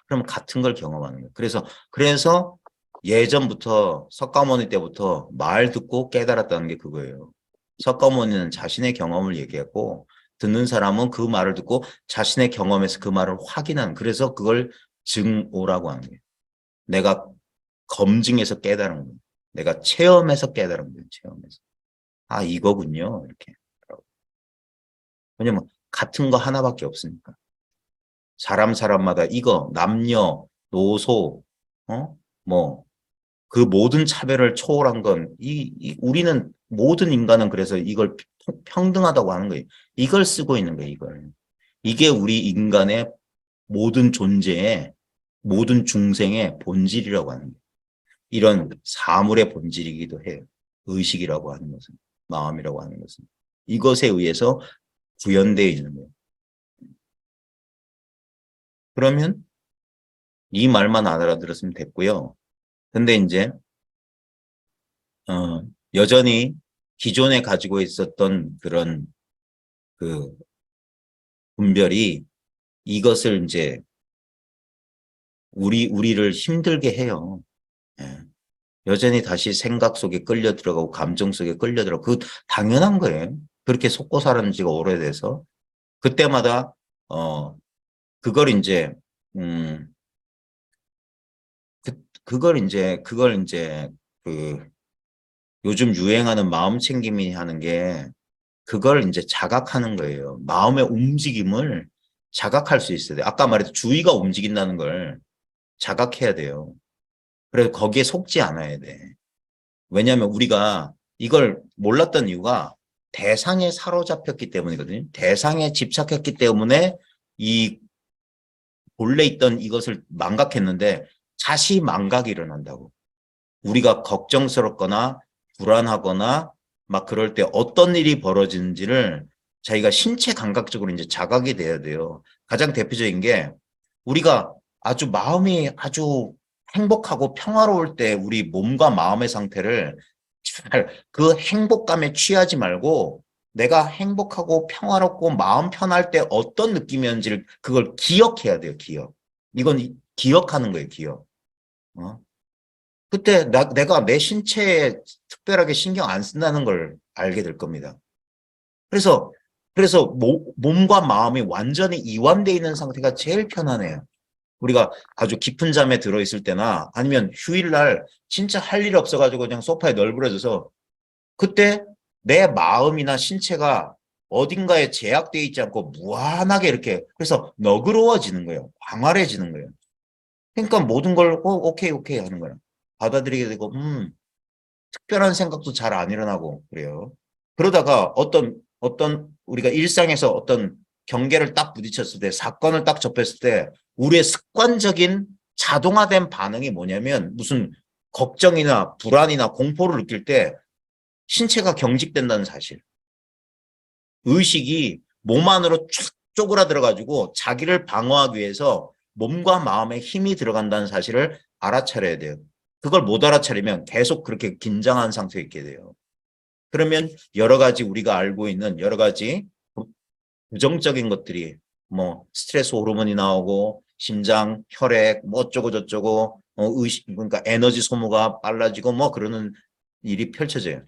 그럼 같은 걸 경험하는 거예요. 그래서 예전부터 석가모니 때부터 말 듣고 깨달았다는 게 그거예요. 석가모니는 자신의 경험을 얘기했고 듣는 사람은 그 말을 듣고 자신의 경험에서 그 말을 확인하는 그래서 그걸 증오라고 하는 거예요. 내가 검증해서 깨달은 거예요. 내가 체험해서 깨달은 거예요. 체험해서. 아 이거군요. 이렇게. 왜냐면 같은 거 하나밖에 없으니까. 사람마다 이거 남녀, 노소, 뭐 그 모든 차별을 초월한 건 우리는 모든 인간은 그래서 이걸 평등하다고 하는 거예요. 이걸 쓰고 있는 거예요. 이걸. 이게 우리 인간의 모든 존재의 모든 중생의 본질이라고 하는 거예요. 이런 사물의 본질이기도 해요. 의식이라고 하는 것은, 마음이라고 하는 것은. 이것에 의해서 구현되어 있는 거예요. 그러면 이 말만 알아들었으면 됐고요. 근데 이제 여전히 기존에 가지고 있었던 그런 그 분별이 이것을 이제 우리를 힘들게 해요. 예. 여전히 다시 생각 속에 끌려 들어가고 감정 속에 끌려 들어가고 그 당연한 거예요. 그렇게 속고 살은 지가 오래돼서 그때마다 그걸 이제 음 그걸 이제 그 요즘 유행하는 마음 챙김이 하는 게 그걸 이제 자각하는 거예요. 마음의 움직임을 자각할 수 있어야 돼요. 아까 말했던 주의가 움직인다는 걸 자각해야 돼요. 그래서 거기에 속지 않아야 돼. 왜냐하면 우리가 이걸 몰랐던 이유가 대상에 사로잡혔기 때문이거든요. 대상에 집착했기 때문에 이 본래 있던 이것을 망각했는데 다시 망각이 일어난다고. 우리가 걱정스럽거나 불안하거나 막 그럴 때 어떤 일이 벌어지는지를 자기가 신체 감각적으로 이제 자각이 돼야 돼요. 가장 대표적인 게 우리가 아주 마음이 아주 행복하고 평화로울 때 우리 몸과 마음의 상태를 잘 그 행복감에 취하지 말고 내가 행복하고 평화롭고 마음 편할 때 어떤 느낌이었는지를 그걸 기억해야 돼요. 기억. 이건 기억하는 거예요. 기억. 어? 그때 내가 내 신체에 특별하게 신경 안 쓴다는 걸 알게 될 겁니다. 그래서 몸과 마음이 완전히 이완되어 있는 상태가 제일 편안해요. 우리가 아주 깊은 잠에 들어있을 때나 아니면 휴일날 진짜 할 일 없어가지고 그냥 소파에 널브러져서 그때 내 마음이나 신체가 어딘가에 제약되어 있지 않고 무한하게 이렇게 그래서 너그러워지는 거예요. 광활해지는 거예요. 그러니까 모든 걸 오케이 오케이 하는 거예요. 받아들이게 되고 특별한 생각도 잘 안 일어나고 그래요. 그러다가 어떤 우리가 일상에서 어떤 경계를 딱 부딪혔을 때 사건을 딱 접했을 때 우리의 습관적인 자동화된 반응이 뭐냐면 무슨 걱정이나 불안이나 공포를 느낄 때 신체가 경직된다는 사실. 의식이 몸 안으로 쫙 쪼그라들어 가지고 자기를 방어하기 위해서 몸과 마음에 힘이 들어간다는 사실을 알아차려야 돼요. 그걸 못 알아차리면 계속 그렇게 긴장한 상태에 있게 돼요. 그러면 여러 가지 우리가 알고 있는 여러 가지 부정적인 것들이 뭐 스트레스 호르몬이 나오고 심장, 혈액 뭐 어쩌고 저쩌고 의식 그러니까 에너지 소모가 빨라지고 뭐 그러는 일이 펼쳐져요.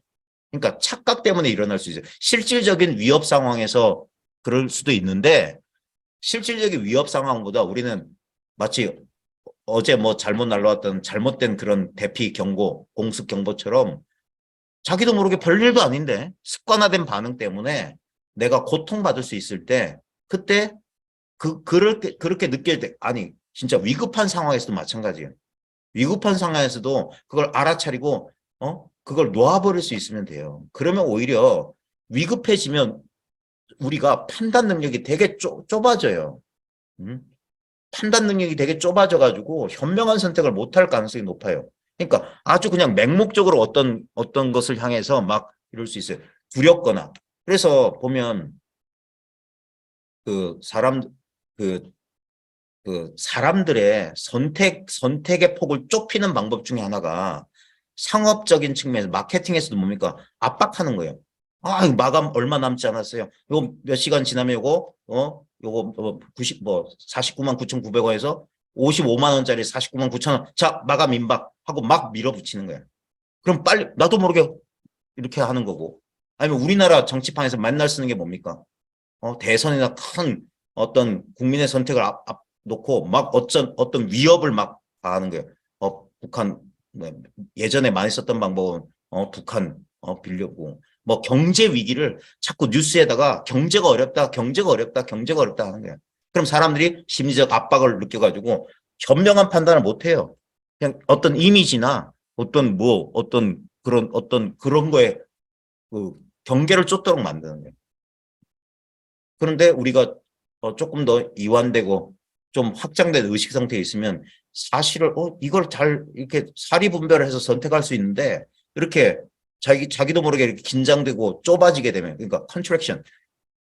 그러니까 착각 때문에 일어날 수 있어요. 실질적인 위협 상황에서 그럴 수도 있는데 실질적인 위협 상황보다 우리는 마치 어제 뭐 잘못 날라왔던 잘못된 그런 대피 경고, 공습 경보처럼 자기도 모르게 별일도 아닌데 습관화된 반응 때문에 내가 고통받을 수 있을 때 그때 그렇게 느낄 때 아니 진짜 위급한 상황에서도 마찬가지예요. 위급한 상황에서도 그걸 알아차리고 그걸 놓아버릴 수 있으면 돼요. 그러면 오히려 위급해지면 우리가 판단 능력이 되게 좁아져요. 음? 판단 능력이 되게 좁아져가지고 현명한 선택을 못할 가능성이 높아요. 그러니까 아주 그냥 맹목적으로 어떤 것을 향해서 막 이럴 수 있어요. 두렵거나. 그래서 보면 그 사람 그, 그 사람들의 선택의 폭을 좁히는 방법 중에 하나가 상업적인 측면에서 마케팅에서도 뭡니까 압박하는 거예요. 아, 마감 얼마 남지 않았어요. 요거 몇 시간 지나면 요거 49만 9,900원에서 55만 원짜리 49만 9천 원. 자, 마감 임박 하고 막 밀어붙이는 거예요. 그럼 빨리 나도 모르게 이렇게 하는 거고. 아니면 우리나라 정치판에서 맨날 쓰는 게 뭡니까? 대선이나 큰 어떤 국민의 선택을 놓고 막 어떤 위협을 막 가하는 거예요. 북한 네, 예전에 많이 썼던 방법은 북한 빌려고 뭐 경제 위기를 자꾸 뉴스에다가 경제가 어렵다, 경제가 어렵다, 경제가 어렵다 하는 거예요. 그럼 사람들이 심리적 압박을 느껴가지고 현명한 판단을 못 해요. 그냥 어떤 이미지나 어떤 그런 거에 그 경계를 쫓도록 만드는 거예요. 그런데 우리가 조금 더 이완되고 좀 확장된 의식 상태에 있으면 사실을 이걸 잘 이렇게 사리 분별을 해서 선택할 수 있는데 이렇게 자기도 모르게 이렇게 긴장되고 좁아지게 되면 그러니까 컨트랙션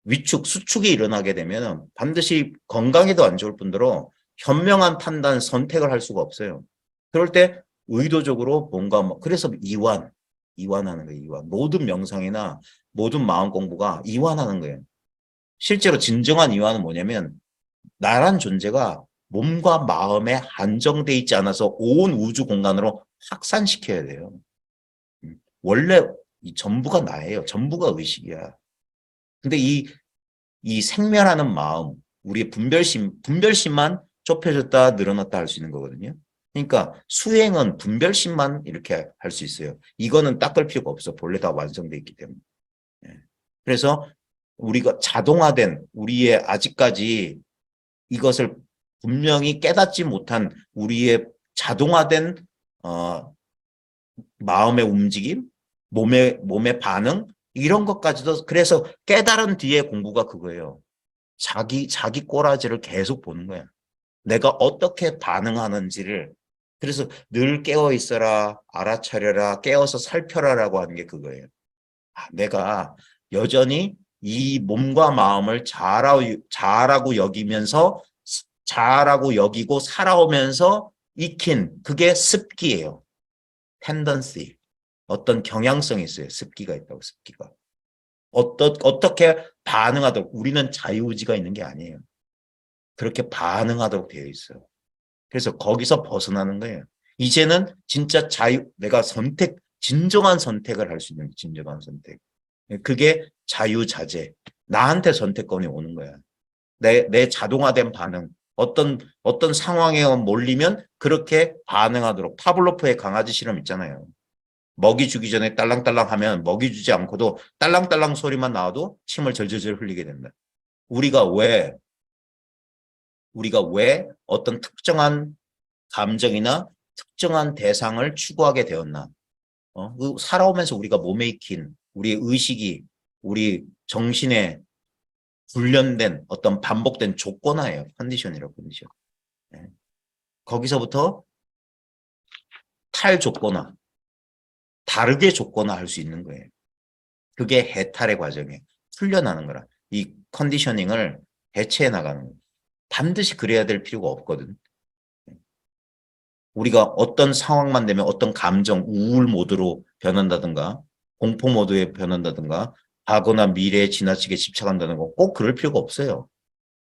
위축 수축이 일어나게 되면 반드시 건강에도 안 좋을 뿐더러 현명한 판단 선택을 할 수가 없어요. 그럴 때 의도적으로 뭔가 그래서 이완하는 거예요. 이완. 모든 명상이나 모든 마음 공부가 이완하는 거예요. 실제로 진정한 이완은 뭐냐면 나란 존재가 몸과 마음에 한정돼 있지 않아서 온 우주 공간으로 확산시켜야 돼요. 원래 이 전부가 나예요. 전부가 의식이야. 근데 이 생멸하는 마음, 우리의 분별심만 좁혀졌다 늘어났다 할 수 있는 거거든요. 그러니까 수행은 분별심만 이렇게 할 수 있어요. 이거는 닦을 필요가 없어. 본래 다 완성돼 있기 때문에. 그래서 우리가 자동화된 우리의 아직까지 이것을 분명히 깨닫지 못한 우리의 자동화된 마음의 움직임, 몸의 반응 이런 것까지도 그래서 깨달은 뒤에 공부가 그거예요. 자기 꼬라지를 계속 보는 거야. 내가 어떻게 반응하는지를 그래서 늘 깨어 있어라, 알아차려라, 깨어서 살펴라라고 하는 게 그거예요. 내가 여전히 이 몸과 마음을 잘하고 여기면서 잘하고 여기고 살아오면서 익힌 그게 습기예요. 텐던시. 어떤 경향성이 있어요. 습기가 있다고 습기가. 어떻게 반응하도록 우리는 자유의지가 있는 게 아니에요. 그렇게 반응하도록 되어 있어요. 그래서 거기서 벗어나는 거예요. 이제는 진짜 내가 진정한 선택을 할 수 있는 진정한 선택. 그게 자유자재. 나한테 선택권이 오는 거야. 내 자동화된 반응. 어떤 상황에 몰리면 그렇게 반응하도록 파블로프의 강아지 실험 있잖아요. 먹이 주기 전에 딸랑딸랑 하면 먹이 주지 않고도 딸랑딸랑 소리만 나와도 침을 절절절 흘리게 된다. 우리가 왜 어떤 특정한 감정이나 특정한 대상을 추구하게 되었나? 살아오면서 우리가 몸에 익힌 우리의 의식이 우리 정신에 훈련된 어떤 반복된 조건화예요. 컨디션이라고 컨디션. 네. 거기서부터 탈조건화, 다르게 조건화할 수 있는 거예요. 그게 해탈의 과정이에요. 훈련하는 거라. 이 컨디셔닝을 대체해 나가는 거예요. 반드시 그래야 될 필요가 없거든. 우리가 어떤 상황만 되면 어떤 감정, 우울 모드로 변한다든가 공포 모드에 변한다든가 과거나 미래에 지나치게 집착한다는 거 꼭 그럴 필요가 없어요.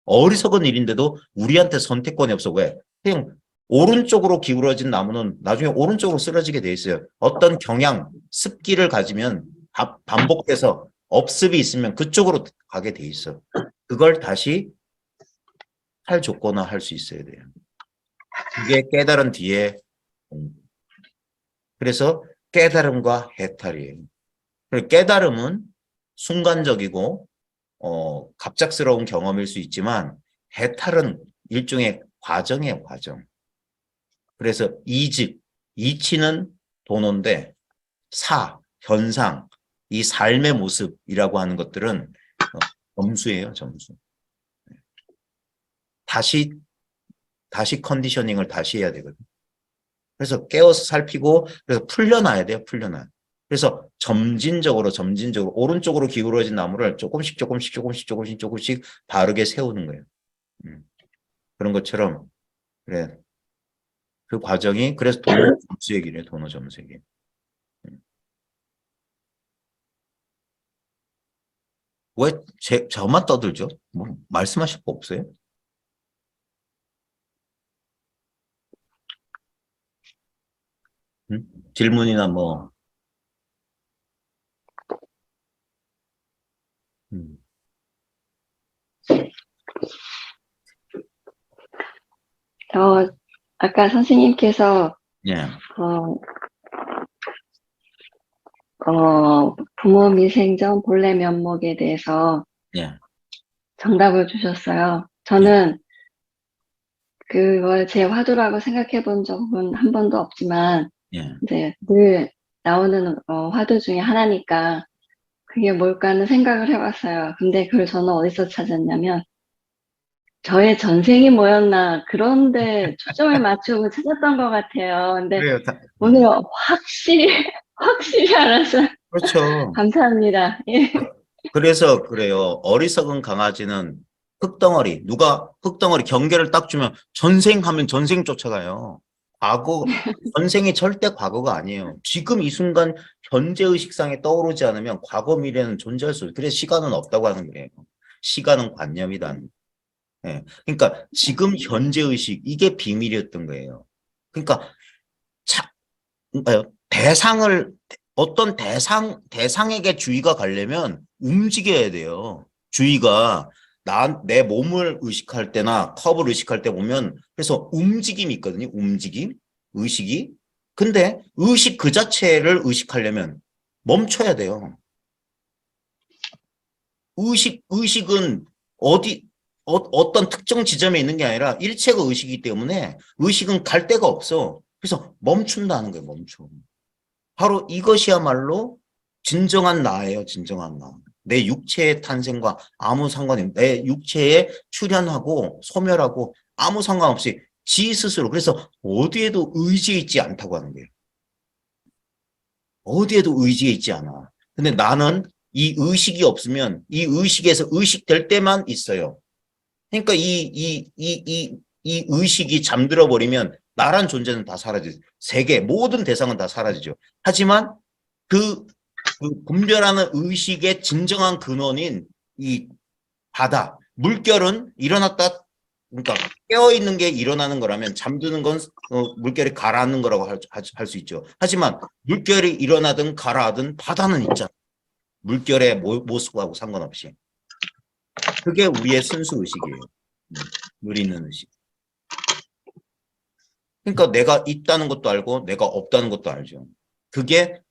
어리석은 일인데도 우리한테 선택권이 없어. 왜? 그냥 오른쪽으로 기울어진 나무는 나중에 오른쪽으로 쓰러지게 돼 있어요. 어떤 경향, 습기를 가지면 반복돼서 업습이 있으면 그쪽으로 가게 돼 있어. 그걸 다시 할 조건화 할 수 있어야 돼요. 그게 깨달은 뒤에 그래서 깨달음과 해탈이에요. 깨달음은 순간적이고 갑작스러운 경험일 수 있지만 해탈은 일종의 과정이에요, 과정. 그래서 이치는 도노인데 현상, 이 삶의 모습이라고 하는 것들은 점수예요, 점수. 다시 컨디셔닝을 다시 해야 되거든요. 그래서 깨어서 살피고 그래서 풀려놔야 돼요, 풀려놔. 그래서 점진적으로 오른쪽으로 기울어진 나무를 조금씩 바르게 세우는 거예요. 그런 것처럼 그래 그 과정이 그래서 도노 점수 얘기래요, 도노 점수 얘기. 왜 저만 떠들죠? 뭐 말씀하실 거 없어요? 질문이나 뭐 음. 아까 선생님께서, 예, 어, 부모 미생전 본래 면목에 대해서 예, 정답을 주셨어요. 예, 저는 그걸 제 화두라고 생각해 본 적은 한 번도 없지만, 예, 이제 늘 나오는 화두 중에 하나니까 그게 뭘까 하는 생각을 해봤어요. 근데 그걸 저는 어디서 찾았냐면 저의 전생이 뭐였나 그런데 초점을 맞추고 찾았던 것 같아요. 근데 그래요. 오늘 확실히 확실히 알아서 그렇죠. 감사합니다. 예. 그래서 그래요. 어리석은 강아지는 흙덩어리, 누가 흙덩어리 경계를 딱 주면 전생하면 전생 쫓아가요. 과거, 전생이 절대 과거가 아니에요. 지금 이 순간 현재 의식상에 떠오르지 않으면 과거, 미래는 존재할 수 없어요. 그래서 시간은 없다고 하는 거예요. 시간은 관념이다. 예. 그러니까 지금 현재 의식, 이게 비밀이었던 거예요. 그러니까 차, 대상을 어떤 대상에게 주의가 가려면 움직여야 돼요. 주의가 내 몸을 의식할 때나 컵을 의식할 때 보면 그래서 움직임이 있거든요. 움직임, 의식이. 근데 의식 그 자체를 의식하려면 멈춰야 돼요. 의식은 어떤 특정 지점에 있는 게 아니라 일체가 의식이기 때문에 의식은 갈 데가 없어. 그래서 멈춘다는 거예요. 멈춰. 바로 이것이야말로 진정한 나예요. 진정한 나. 내 육체의 탄생과 아무 상관이 없는 내 육체에 출현하고 소멸하고 아무 상관없이 지 스스로. 그래서 어디에도 의지해 있지 않다고 하는 거예요. 어디에도 의지해 있지 않아. 근데 나는 이 의식이 없으면 이 의식에서 의식될 때만 있어요. 그러니까 이 의식이 잠들어 버리면 나란 존재는 다 사라지죠. 세계 모든 대상은 다 사라지죠. 하지만 그, 그 분별하는 의식의 진정한 근원인 이 바다, 물결은 일어났다. 그러니까 깨어있는 게 일어나는 거라면 잠드는 건 물결이 가라앉는 거라고 할 수 있죠. 하지만 물결이 일어나든 가라앉든 바다는 있잖아. 물결의 모습하고 상관없이. 그게 우리의 순수 의식이에요. 누리는 의식. 그러니까 내가 있다는 것도 알고 내가 없다는 것도 알죠. 그게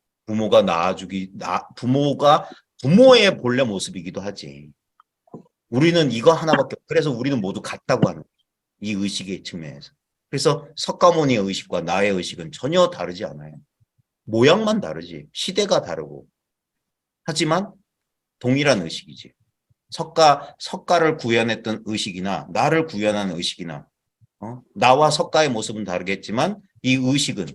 부모가 부모의 본래 모습이기도 하지. 우리는 이거 하나밖에, 그래서 우리는 모두 같다고 하는 거예요. 이 의식의 측면에서. 그래서 석가모니의 의식과 나의 의식은 전혀 다르지 않아요. 모양만 다르지. 시대가 다르고. 하지만 동일한 의식이지. 석가를 구현했던 의식이나 나를 구현하는 의식이나 나와 석가의 모습은 다르겠지만 이 의식은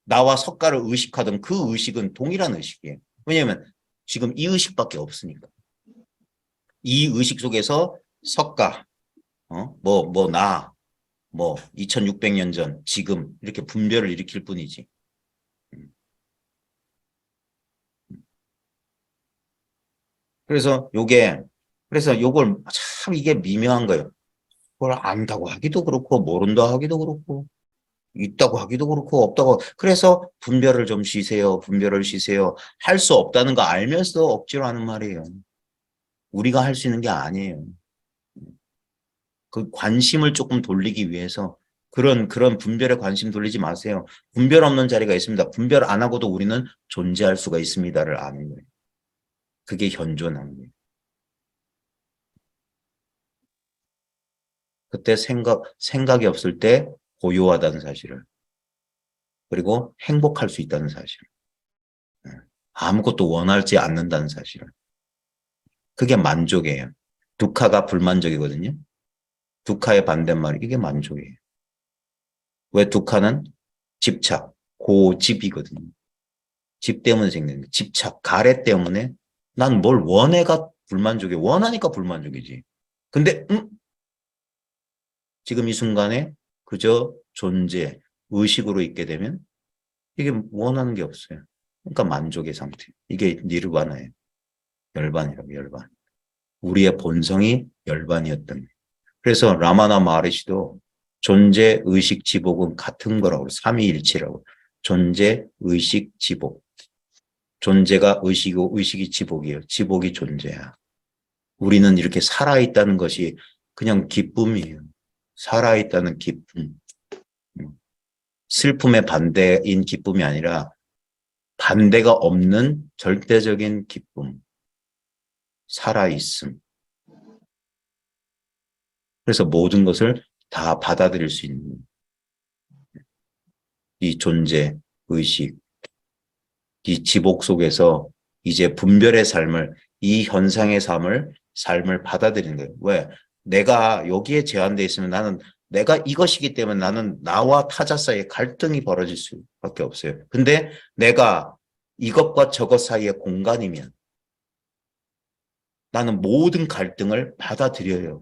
나와 석가를 의식하던 그 의식은 동일한 의식이에요. 왜냐하면 지금 이 의식밖에 없으니까. 이 의식 속에서 석가, 나, 2600년 전, 지금 이렇게 분별을 일으킬 뿐이지. 그래서 요걸 참 이게 미묘한 거예요. 그걸 안다고 하기도 그렇고 모른다 하기도 그렇고 있다고 하기도 그렇고 없다고. 그래서 분별을 좀 쉬세요. 분별을 쉬세요. 할 수 없다는 거 알면서 억지로 하는 말이에요. 우리가 할 수 있는 게 아니에요. 그 관심을 조금 돌리기 위해서 그런 분별에 관심 돌리지 마세요. 분별 없는 자리가 있습니다. 분별 안 하고도 우리는 존재할 수가 있습니다를 아는 거예요. 그게 현존하는 거예요. 그때 생각이 없을 때 고요하다는 사실을. 그리고 행복할 수 있다는 사실. 아무것도 원하지 않는다는 사실을. 그게 만족이에요. 두카가 불만족이거든요. 두카의 반대말이 이게 만족이에요. 왜 두카는 집착, 고집이거든요. 집 때문에 생기는 집착, 가래 때문에 난 뭘 원해가 불만족이 원하니까 불만족이지. 근데 지금 이 순간에 그저 존재, 의식으로 있게 되면 이게 원하는 게 없어요. 그러니까 만족의 상태. 이게 니르바나예요. 열반이라고 열반. 우리의 본성이 열반이었던 거예요. 그래서 라마나 마하리시도 존재, 의식, 지복은 같은 거라고 삼위일체라고. 존재, 의식, 지복. 존재가 의식이고 의식이 지복이에요. 지복이 존재야. 우리는 이렇게 살아있다는 것이 그냥 기쁨이에요. 살아있다는 기쁨. 슬픔의 반대인 기쁨이 아니라 반대가 없는 절대적인 기쁨. 살아있음. 그래서 모든 것을 다 받아들일 수 있는 이 존재, 의식, 이 지복 속에서 이제 분별의 삶을, 이 현상의 삶을 받아들이는 거예요. 왜? 내가 여기에 제한돼 있으면 나는 내가 이것이기 때문에 나는 나와 타자 사이에 갈등이 벌어질 수밖에 없어요. 근데 내가 이것과 저것 사이의 공간이면 나는 모든 갈등을 받아들여요.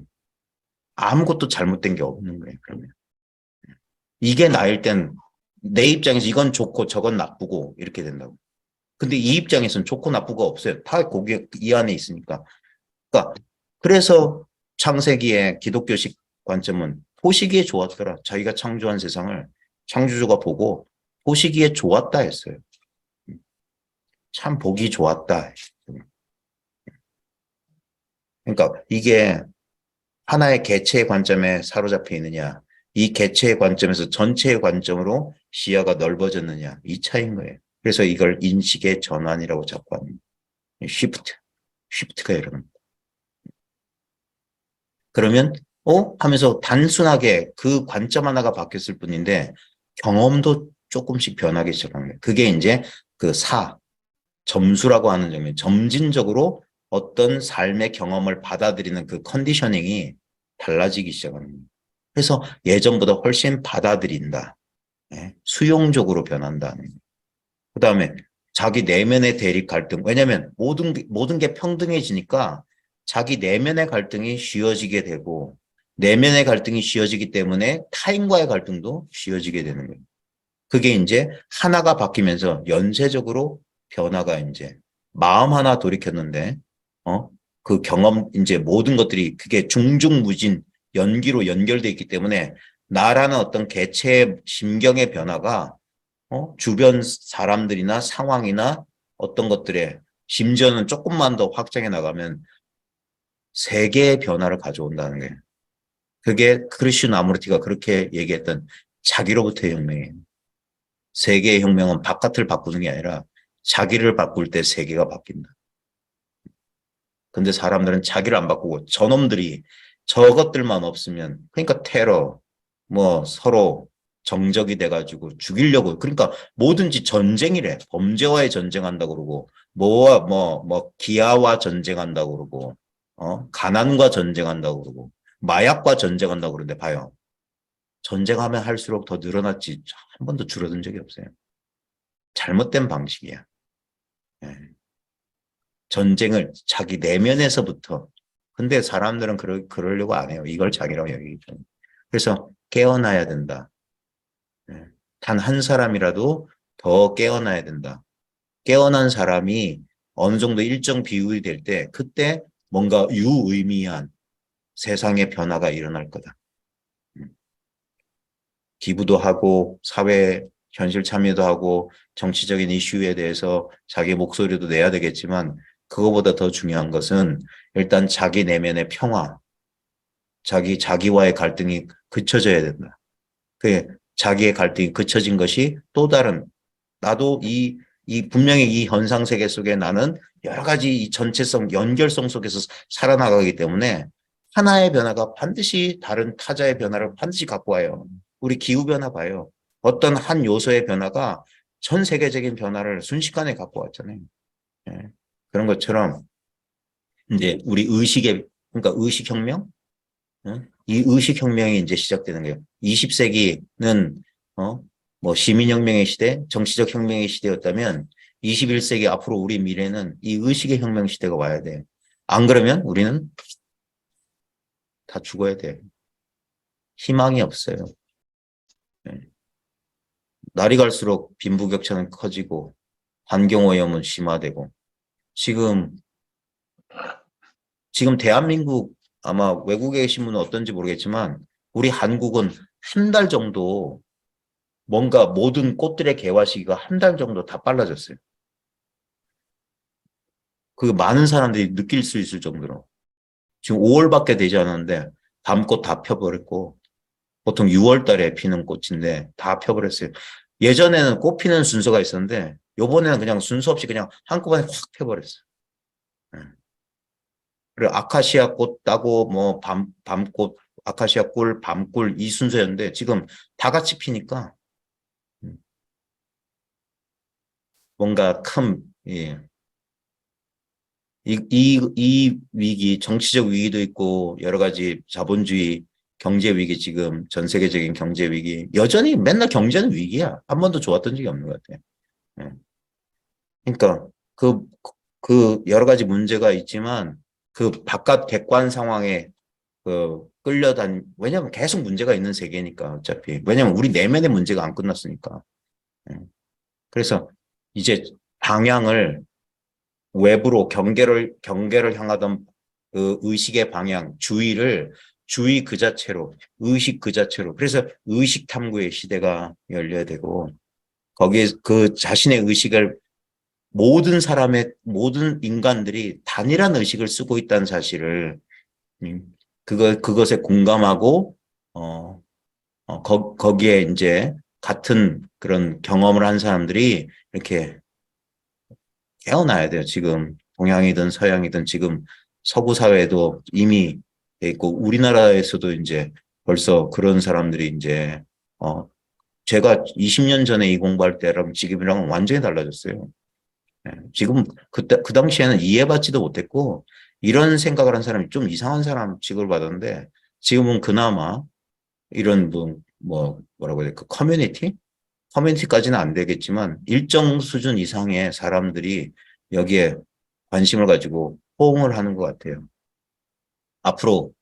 아무것도 잘못된 게 없는 거예요, 그러면. 이게 나일 땐 내 입장에서 이건 좋고 저건 나쁘고 이렇게 된다고. 근데 이 입장에서는 좋고 나쁘고 없어요. 다 거기에 이 안에 있으니까. 그러니까 그래서 창세기의 기독교식 관점은 보시기에 좋았더라. 자기가 창조한 세상을 창조주가 보고 보시기에 좋았다 했어요. 참 보기 좋았다. 그러니까 이게 하나의 개체의 관점에 사로잡혀 있느냐, 이 개체의 관점에서 전체의 관점으로 시야가 넓어졌느냐, 이 차이인 거예요. 그래서 이걸 인식의 전환이라고 자꾸 합니다. 쉬프트가 이러는. 그러면 하면서 단순하게 그 관점 하나가 바뀌었을 뿐인데 경험도 조금씩 변하기 시작한 거예요. 그게 이제 그 점수라고 하는 점이에요. 점진적으로 어떤 삶의 경험을 받아들이는 그 컨디셔닝이 달라지기 시작하는 거예요. 그래서 예전보다 훨씬 받아들인다. 예, 수용적으로 변한다는 거예요. 그다음에 자기 내면의 대립 갈등. 왜냐하면 모든 게 평등해지니까 자기 내면의 갈등이 쉬워지게 되고 내면의 갈등이 쉬워지기 때문에 타인과의 갈등도 쉬워지게 되는 거예요. 그게 이제 하나가 바뀌면서 연쇄적으로 변화가 이제 마음 하나 돌이켰는데 그 경험 이제 모든 것들이 그게 중중무진 연기로 연결돼 있기 때문에 나라는 어떤 개체의 심경의 변화가 주변 사람들이나 상황이나 어떤 것들에 심지어는 조금만 더 확장해 나가면 세계의 변화를 가져온다는 거예요. 그게 크리슈 나무르티가 그렇게 얘기했던 자기로부터의 혁명이에요. 세계의 혁명은 바깥을 바꾸는 게 아니라 자기를 바꿀 때 세계가 바뀐다. 근데 사람들은 자기를 안 바꾸고 저놈들이 저것들만 없으면 그러니까 테러 뭐 서로 정적이 돼가지고 죽이려고 그러니까 뭐든지 전쟁이래. 범죄와의 전쟁한다고 그러고 기아와 전쟁한다고 그러고 가난과 전쟁한다고 그러고 마약과 전쟁한다고 그러는데 봐요. 전쟁하면 할수록 더 늘어났지 한 번도 줄어든 적이 없어요. 잘못된 방식이야. 예. 전쟁을 자기 내면에서부터. 근데 사람들은 그러려고 안 해요. 이걸 자기라고 여기죠. 그래서 깨어나야 된다. 예. 단 한 사람이라도 더 깨어나야 된다. 깨어난 사람이 어느 정도 일정 비율이 될 때 그때 뭔가 유의미한 세상의 변화가 일어날 거다. 기부도 하고 사회 현실 참여도 하고 정치적인 이슈에 대해서 자기 목소리도 내야 되겠지만 그거보다 더 중요한 것은 일단 자기 내면의 평화, 자기와의 갈등이 그쳐져야 된다. 그 자기의 갈등이 그쳐진 것이 또 다른 나도 분명히 이 현상 세계 속에 나는 여러 가지 이 전체성, 연결성 속에서 살아나가기 때문에 하나의 변화가 반드시 다른 타자의 변화를 반드시 갖고 와요. 우리 기후변화 봐요. 어떤 한 요소의 변화가 전 세계적인 변화를 순식간에 갖고 왔잖아요. 예. 그런 것처럼 이제 우리 그러니까 의식혁명? 이 의식혁명이 이제 시작되는 거예요. 20세기는 시민혁명의 시대, 정치적 혁명의 시대였다면 21세기 앞으로 우리 미래는 이 의식의 혁명 시대가 와야 돼. 안 그러면 우리는 다 죽어야 돼. 희망이 없어요. 네. 날이 갈수록 빈부격차는 커지고 환경오염은 심화되고 지금 대한민국 아마 외국에 계신 분은 어떤지 모르겠지만 우리 한국은 한 달 정도 뭔가 모든 꽃들의 개화 시기가 한 달 정도 다 빨라졌어요. 그 많은 사람들이 느낄 수 있을 정도로. 지금 5월밖에 되지 않았는데 밤꽃 다 펴버렸고 보통 6월 달에 피는 꽃인데 다 펴버렸어요. 예전에는 꽃 피는 순서가 있었는데 요번에는 그냥 순서 없이 그냥 한꺼번에 확 펴버렸어요. 네. 그리고 아카시아 꽃 따고 뭐 밤꽃, 아카시아 꿀, 밤꿀 이 순서였는데 지금 다 같이 피니까 뭔가 큰 이 위기, 정치적 위기도 있고, 여러 가지 자본주의, 경제 위기, 지금 전 세계적인 경제 위기, 여전히 맨날 경제는 위기야. 한 번도 좋았던 적이 없는 것 같아. 예. 그러니까 그 여러 가지 문제가 있지만 그 바깥 객관 상황에 왜냐면 계속 문제가 있는 세계니까 어차피. 왜냐면 우리 내면의 문제가 안 끝났으니까. 예. 그래서 이제 방향을 외부로 경계를 향하던 그 의식의 방향, 주의 그 자체로, 의식 그 자체로. 그래서 의식 탐구의 시대가 열려야 되고, 거기에 그 자신의 의식을 모든 인간들이 단일한 의식을 쓰고 있다는 사실을, 그것에 공감하고, 어, 거기에 이제 같은 그런 경험을 한 사람들이 이렇게 깨어나야 돼요. 지금 동양이든 서양이든 지금 서구 사회에도 이미 돼 있고 우리나라에서도 이제 벌써 그런 사람들이 이제 제가 20년 전에 이 공부할 때랑 지금이랑 완전히 달라졌어요. 예, 지금 그때 그 당시에는 이해받지도 못했고 이런 생각을 한 사람이 좀 이상한 사람 취급을 받았는데 지금은 그나마 이런 뭐라고 해야 돼? 그 커뮤니티까지는 안 되겠지만 일정 수준 이상의 사람들이 여기에 관심을 가지고 호응을 하는 것 같아요. 앞으로,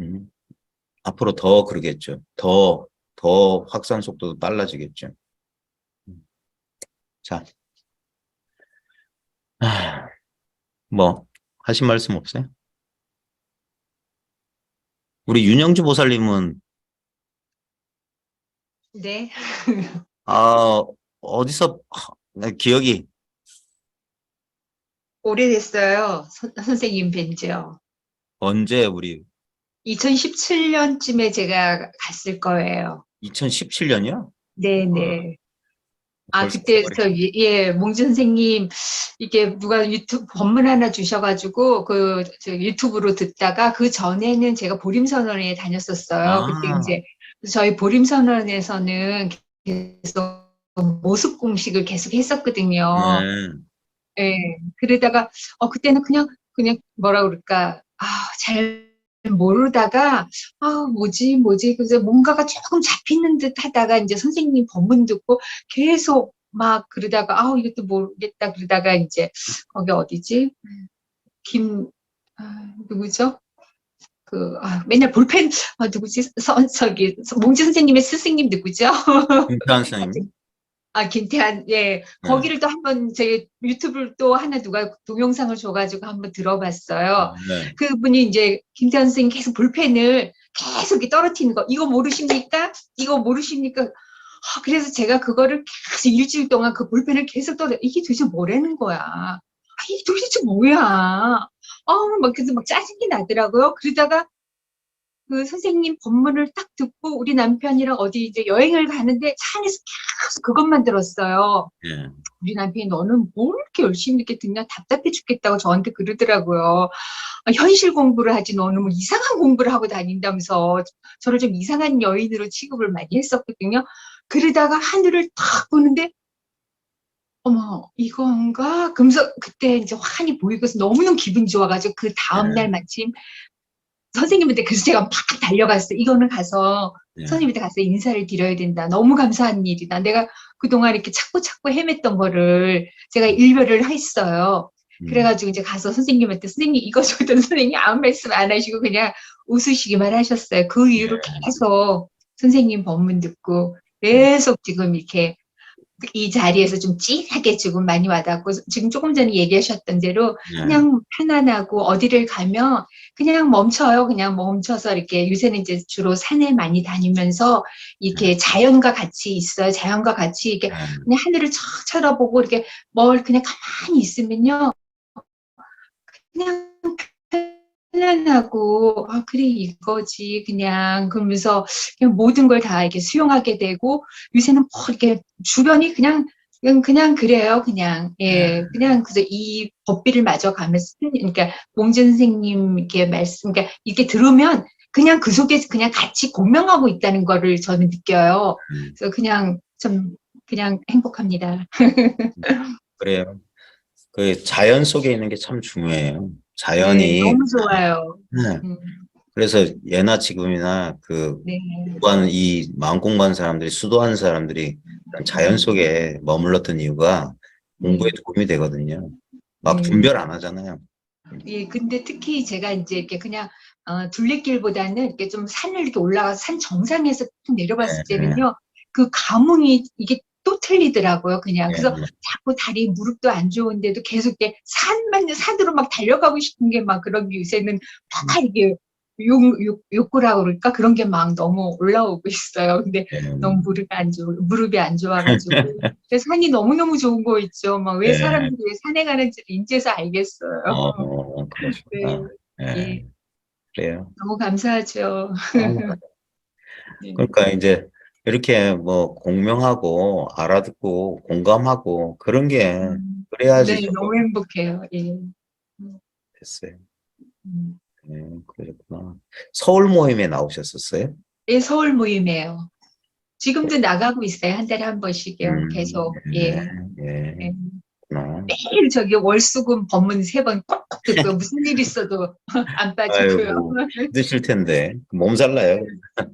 음, 앞으로 더 그러겠죠. 더 확산 속도도 빨라지겠죠. 음, 자, 아, 뭐, 하신 말씀 없어요? 우리 윤영주 보살님은, 네, 아, 어디서, 기억이 오래됐어요. 선생님 뵌지요. 언제 우리 2017년쯤에 제가 갔을 거예요. 2017년이요? 네네. 아, 벌써 그때 세월이. 예, 몽주 선생님, 이게 누가 유튜브 법문 하나 주셔가지고, 저 유튜브로 듣다가, 그 전에는 제가 보림선언에 다녔었어요. 그때 아, 이제, 저희 보림선언에서는 계속 모습 공식을 계속 했었거든요. 네. 예, 그러다가, 그때는 그냥 뭐라 그럴까, 잘 모르다가, 뭐지, 그래서 뭔가가 조금 잡히는 듯 하다가 이제 선생님 법문 듣고 계속 막 그러다가, 이것도 모르겠다 그러다가 이제, 거기 어디지? 누구죠? 맨날 볼펜, 누구지? 몽지 선생님의 스승님 누구죠? 김태환 선생님. 김태한, 예. 네. 거기를 또 한번 제 유튜브를 또 하나 누가 동영상을 줘가지고 한번 들어봤어요. 네. 그분이 이제 김태한 선생님 계속 볼펜을 계속 이렇게 떨어뜨리는 거. 이거 모르십니까? 이거 모르십니까? 그래서 제가 그거를 계속 일주일 동안 그 볼펜을 계속 이게 도대체 뭐라는 거야? 이게 도대체 뭐야? 그래서 막 짜증이 나더라고요. 그러다가 그 선생님 법문을 딱 듣고 우리 남편이랑 어디 이제 여행을 가는데 차 안에서 계속 그것만 들었어요. 예. 우리 남편이 너는 뭘 이렇게 열심히 이렇게 듣냐 답답해 죽겠다고 저한테 그러더라고요. 현실 공부를 하지 너는 뭐 이상한 공부를 하고 다닌다면서 저를 좀 이상한 여인으로 취급을 많이 했었거든요. 그러다가 하늘을 탁 보는데 어머 이건가? 그러면서 그때 이제 환히 보이고 너무너무 기분이 좋아가지고 그 다음날 예. 마침 선생님한테 그래서 제가 막 달려갔어요. 이거는 가서 예. 선생님한테 가서 인사를 드려야 된다. 너무 감사한 일이다. 내가 그동안 이렇게 찾고 헤맸던 거를 제가 일별을 했어요. 음. 그래가지고 이제 가서 선생님한테 선생님 이거 줬더니 선생님이 아무 말씀 안 하시고 그냥 웃으시기만 하셨어요. 그 이후로 계속 선생님 법문 듣고 계속 지금 이렇게 이 자리에서 좀 찐하게 지금 많이 와닿고 지금 조금 전에 얘기하셨던 대로 예. 그냥 편안하고 어디를 가면 그냥 멈춰요. 그냥 멈춰서 이렇게 요새는 이제 주로 산에 많이 다니면서 이렇게 자연과 같이 있어요. 자연과 같이 이렇게 예. 그냥 하늘을 척 쳐다보고 이렇게 뭘 그냥 가만히 있으면요. 그냥 편안하고 그래 이거지 그냥 그러면서 그냥 모든 걸 다 이렇게 수용하게 되고 요새는 뭐 이렇게 주변이 그냥 그래요 그냥 예. 그냥 그래서 이 법비를 마저 가면서 그러니까 몽준 선생님 이렇게 말씀 그러니까 이렇게 들으면 그냥 그 속에 그냥 같이 공명하고 있다는 거를 저는 느껴요. 음. 그래서 그냥 좀 그냥 행복합니다. 그래요. 그 자연 속에 있는 게 참 중요해요. 네, 자연이 너무 좋아요. 네. 음, 그래서 예나 지금이나 그 네. 공부하는 이 마음 공부하는 사람들이 수도하는 사람들이 그런 자연 속에 머물렀던 이유가 공부에 네. 도움이 되거든요. 막 네. 분별 안 하잖아요. 예, 근데 특히 제가 이제 이렇게 그냥 둘레길보다는 이렇게 좀 산을 이렇게 올라가서 산 정상에서 쭉 내려봤을 네, 때는요, 그 감흥이 이게 또 틀리더라고요, 그냥. 네, 그래서 자꾸 다리 무릎도 안 좋은데도 계속 이렇게 산으로 막 달려가고 싶은 게 막 그런 게 요새는 막 이게 욕구라고 그럴까? 그런 게 막 너무 올라오고 있어요. 근데 네, 너무 무릎이 안 좋아가지고. 근데 산이 너무너무 좋은 거 있죠. 막 왜 네. 사람들이 왜 산에 가는지를 이제서 알겠어요. 네, 그러시구나. 예, 네, 그래요. 너무 감사하죠. 네, 그러니까 이제 이렇게 뭐 공명하고 알아듣고 공감하고 그런 게 그래야지 네, 좀 너무 행복해요. 예. 됐어요. 음. 네, 그러셨구나. 서울 모임에 나오셨었어요? 예, 서울 모임이에요. 지금도 나가고 있어요. 한 달에 한 번씩요. 계속. 네, 예. 네, 예. 그렇구나. 매일 저기 월수금 법문 3번 꼭꼭 듣고 무슨 일 있어도 안 빠지고요. 아이고, 힘드실 텐데. 몸살 나요.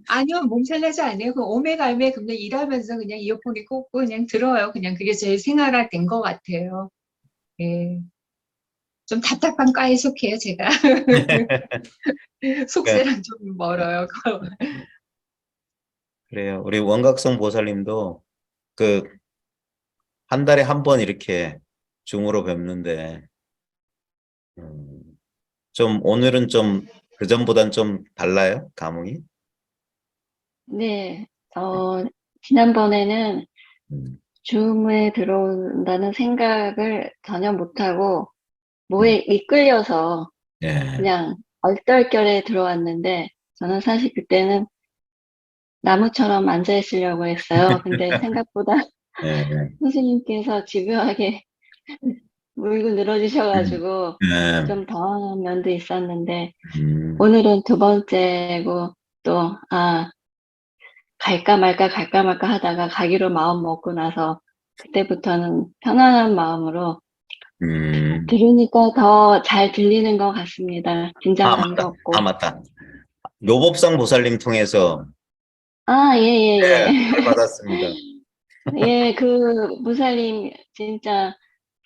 아니요, 몸살 나지 않아요. 그 오메갈메 그냥 일하면서 그냥 이어폰이 꽂고 그냥 들어요. 그냥 그게 제 생활화 된 것 같아요. 예. 좀 답답한 과에 속해요, 제가. 그러니까 속세랑 좀 멀어요. 그래요. 우리 원각성 보살님도 그 한 달에 한 번 이렇게 줌으로 뵙는데, 음, 좀 오늘은 좀 그전보단 좀 달라요? 감흥이? 네, 지난번에는 음, 줌에 들어온다는 생각을 전혀 못하고 음, 뭐에 이끌려서 예, 그냥 얼떨결에 들어왔는데 저는 사실 그때는 나무처럼 앉아 있으려고 했어요. 근데 생각보다 예, 선생님께서 집요하게 물고 음, 늘어지셔가지고 예, 좀 당황한 면도 있었는데 음, 오늘은 두 번째고 또, 갈까 말까 하다가 가기로 마음 먹고 나서 그때부터는 편안한 마음으로 음. 들으니까 더 잘 들리는 것 같습니다. 아, 긴장감도 맞다. 아, 없고. 맞다. 묘법상 보살님 통해서 예, 예, 예, 예. 을 받았습니다. 예, 그 무살님 진짜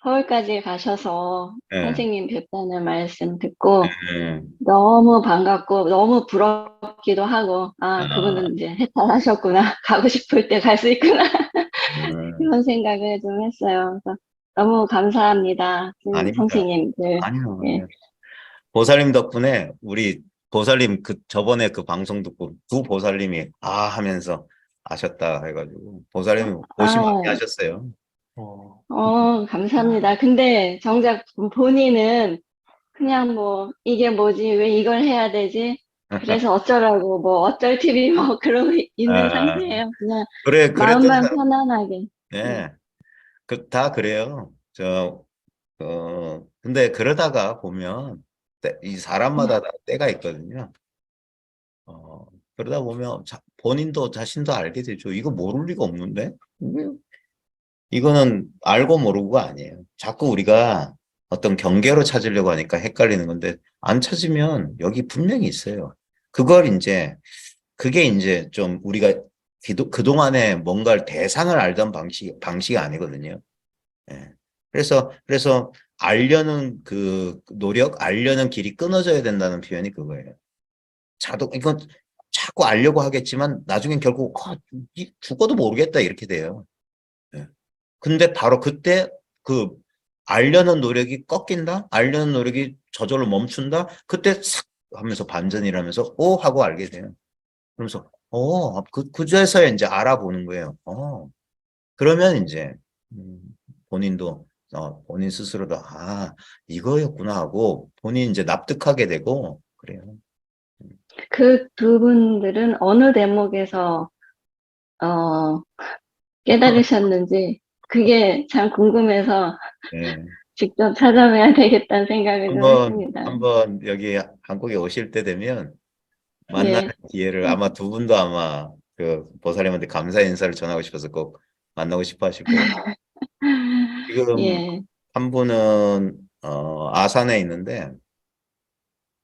서울까지 가셔서 예, 선생님 뵙다는 말씀 듣고 예, 너무 반갑고 너무 부럽기도 하고, 아, 그분은 이제 해탈하셨구나. 가고 싶을 때 갈 수 있구나. 음, 그런 생각을 좀 했어요. 그래서 너무 감사합니다. 아닙니다. 선생님들. 아니요, 예. 아니요. 보살님 덕분에 우리 보살님 그 저번에 그 방송 듣고 두 보살님이 하면서 아셨다 해가지고 보살님 고심 많이 아, 하셨어요. 감사합니다. 근데 정작 본인은 그냥 뭐, 이게 뭐지? 왜 이걸 해야 되지? 그래서 어쩌라고, 뭐, 어쩔 TV 뭐, 그러고 있는 아, 상태예요. 그냥 그래 그랬던 마음만 사람 편안하게. 네. 예, 다 그래요. 근데 그러다가 보면 이 사람마다 다 때가 있거든요. 어, 그러다 보면 본인도 자신도 알게 되죠. 이거 모를 리가 없는데? 이거는 알고 모르고가 아니에요. 자꾸 우리가 어떤 경계로 찾으려고 하니까 헷갈리는 건데, 안 찾으면 여기 분명히 있어요. 그게 이제 좀 우리가 그동안에 뭔가를 대상을 알던 방식이 아니거든요. 예. 그래서 알려는 그 노력, 알려는 길이 끊어져야 된다는 표현이 그거예요. 이건 자꾸 알려고 하겠지만, 나중엔 결국, 죽어도 모르겠다, 이렇게 돼요. 예. 근데 바로 그때 그 알려는 노력이 꺾인다? 알려는 노력이 저절로 멈춘다? 그때 싹 하면서 반전이라면서 하고 알게 돼요. 그러면서 그제서야 이제 알아보는 거예요. 그러면 이제 음, 본인도 본인 스스로도 이거였구나 하고 본인 이제 납득하게 되고 그래요. 그 두 분들은 어느 대목에서, 어, 깨달으셨는지, 그게 참 궁금해서 네. 직접 찾아뵈야 되겠다는 생각을 좀 한번 했습니다. 한번 여기 한국에 오실 때 되면 만나는 예, 기회를 아마 두 분도 아마 그 보살님한테 감사 인사를 전하고 싶어서 꼭 만나고 싶어 하실 거예요. 지금 예, 한 분은 아산에 있는데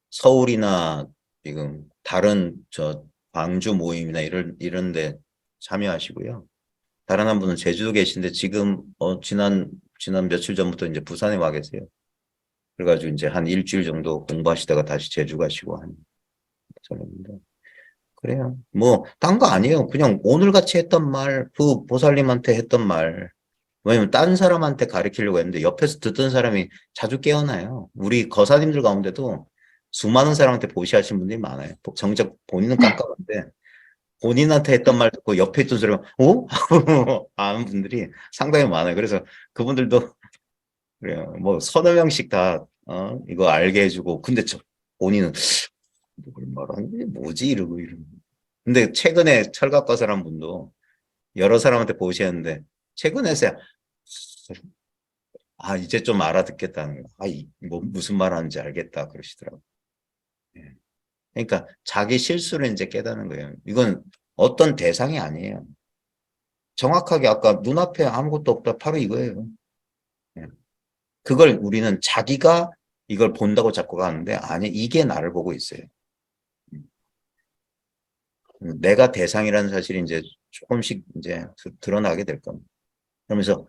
서울이나 지금 다른 광주 모임이나 이런 데 참여하시고요. 다른 한 분은 제주도 계신데 지금 지난 며칠 전부터 이제 부산에 와 계세요. 그래가지고 이제 한 일주일 정도 공부하시다가 다시 제주 가시고 한 사람인데. 그래요. 뭐 딴 거 아니에요. 그냥 오늘같이 했던 말, 그 보살님한테 했던 말. 왜냐면 딴 사람한테 가르치려고 했는데 옆에서 듣던 사람이 자주 깨어나요. 우리 거사님들 가운데도 수많은 사람한테 보시하신 분들이 많아요. 정작 본인은 깜깜한데 본인한테 했던 말 듣고 옆에 있던 사람이 어? 하고 아는 분들이 상당히 많아요. 그래서 그분들도 그래요. 뭐 서너 명씩 다 이거 알게 해주고 근데 본인은 뭘 말하는 게 뭐지 이러고. 근데 최근에 철갑과사란 분도 여러 사람한테 보시는데 최근에서야 이제 좀 알아듣겠다는 거. 뭐 무슨 말 하는지 알겠다 그러시더라고요. 예. 그러니까 자기 실수를 이제 깨닫는 거예요. 이건 어떤 대상이 아니에요. 정확하게 아까 눈앞에 아무것도 없다 바로 이거예요. 예. 그걸 우리는 자기가 이걸 본다고 자꾸 가는데 아니 이게 나를 보고 있어요. 내가 대상이라는 사실이 이제 조금씩 이제 드러나게 될 겁니다. 그러면서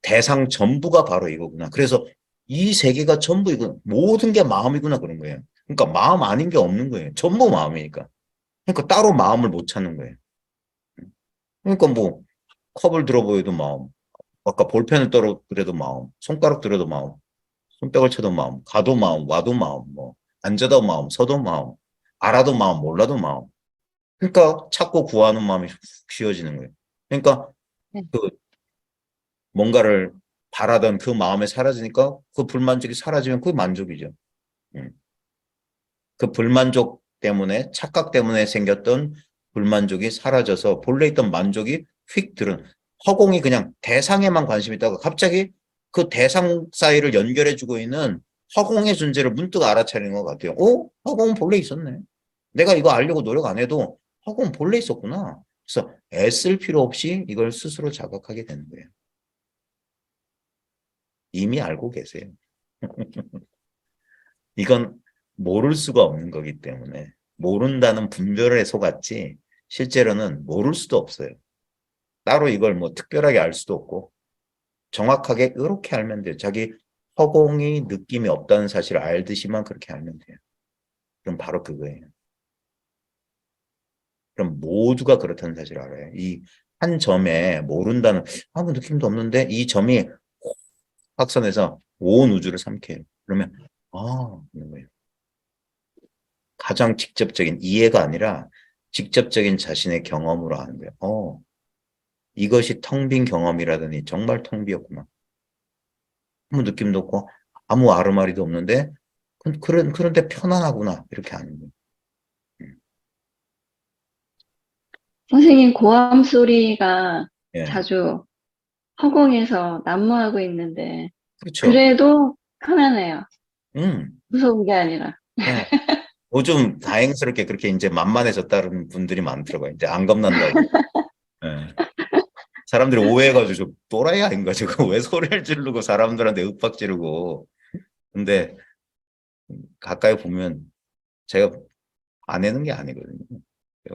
대상 전부가 바로 이거구나. 그래서 이 세계가 전부 이거 모든 게 마음이구나 그런 거예요. 그러니까 마음 아닌 게 없는 거예요. 전부 마음이니까. 그러니까 따로 마음을 못 찾는 거예요. 그러니까 뭐 컵을 들어보여도 마음, 아까 볼펜을 떨어뜨려도 마음, 손가락 들어도 마음, 손뼉을 쳐도 마음, 가도 마음, 와도 마음, 뭐 앉아도 마음, 서도 마음, 알아도 마음, 몰라도 마음. 그러니까 찾고 구하는 마음이 훅 쉬워지는 거예요. 그러니까 네. 그 뭔가를 바라던 그 마음이 사라지니까 그 불만족이 사라지면 그게 만족이죠. 그 불만족 때문에 착각 때문에 생겼던 불만족이 사라져서 본래 있던 만족이 휙 들은 허공이 그냥 대상에만 관심이 있다가 갑자기 그 대상 사이를 연결해주고 있는 허공의 존재를 문득 알아차리는 것 같아요. 허공은 본래 있었네. 내가 이거 알려고 노력 안 해도 허공은 본래 있었구나. 그래서 애쓸 필요 없이 이걸 스스로 자각하게 되는 거예요. 이미 알고 계세요. 이건 모를 수가 없는 거기 때문에 모른다는 분별에 속았지 실제로는 모를 수도 없어요. 따로 이걸 뭐 특별하게 알 수도 없고 정확하게 이렇게 알면 돼요. 자기 허공이 느낌이 없다는 사실을 알듯이만 그렇게 알면 돼요. 그럼 바로 그거예요. 그럼 모두가 그렇다는 사실을 알아요. 이 한 점에 모른다는 아무 느낌도 없는데 이 점이 확산해서 온 우주를 삼켜요. 그러면 그런 거예요. 가장 직접적인 이해가 아니라 직접적인 자신의 경험으로 하는 거예요. 이것이 텅 빈 경험이라더니 정말 텅 비었구나. 아무 느낌도 없고 아무 아르마리도 없는데 그런데 편안하구나 이렇게 하는 거예요. 선생님 고함 소리가 예, 자주 허공에서 난무하고 있는데 그렇죠. 그래도 편안해요. 음, 무서운 게 아니라. 예. 요즘 다행스럽게 그렇게 이제 만만해졌다는 분들이 많더라고요. 이제 안 겁난다고. 예. 사람들이 오해해가지고 저 또라이 아닌가 저거 왜 소리를 지르고 사람들한테 윽박 지르고. 근데 가까이 보면 제가 안 내는 게 아니거든요.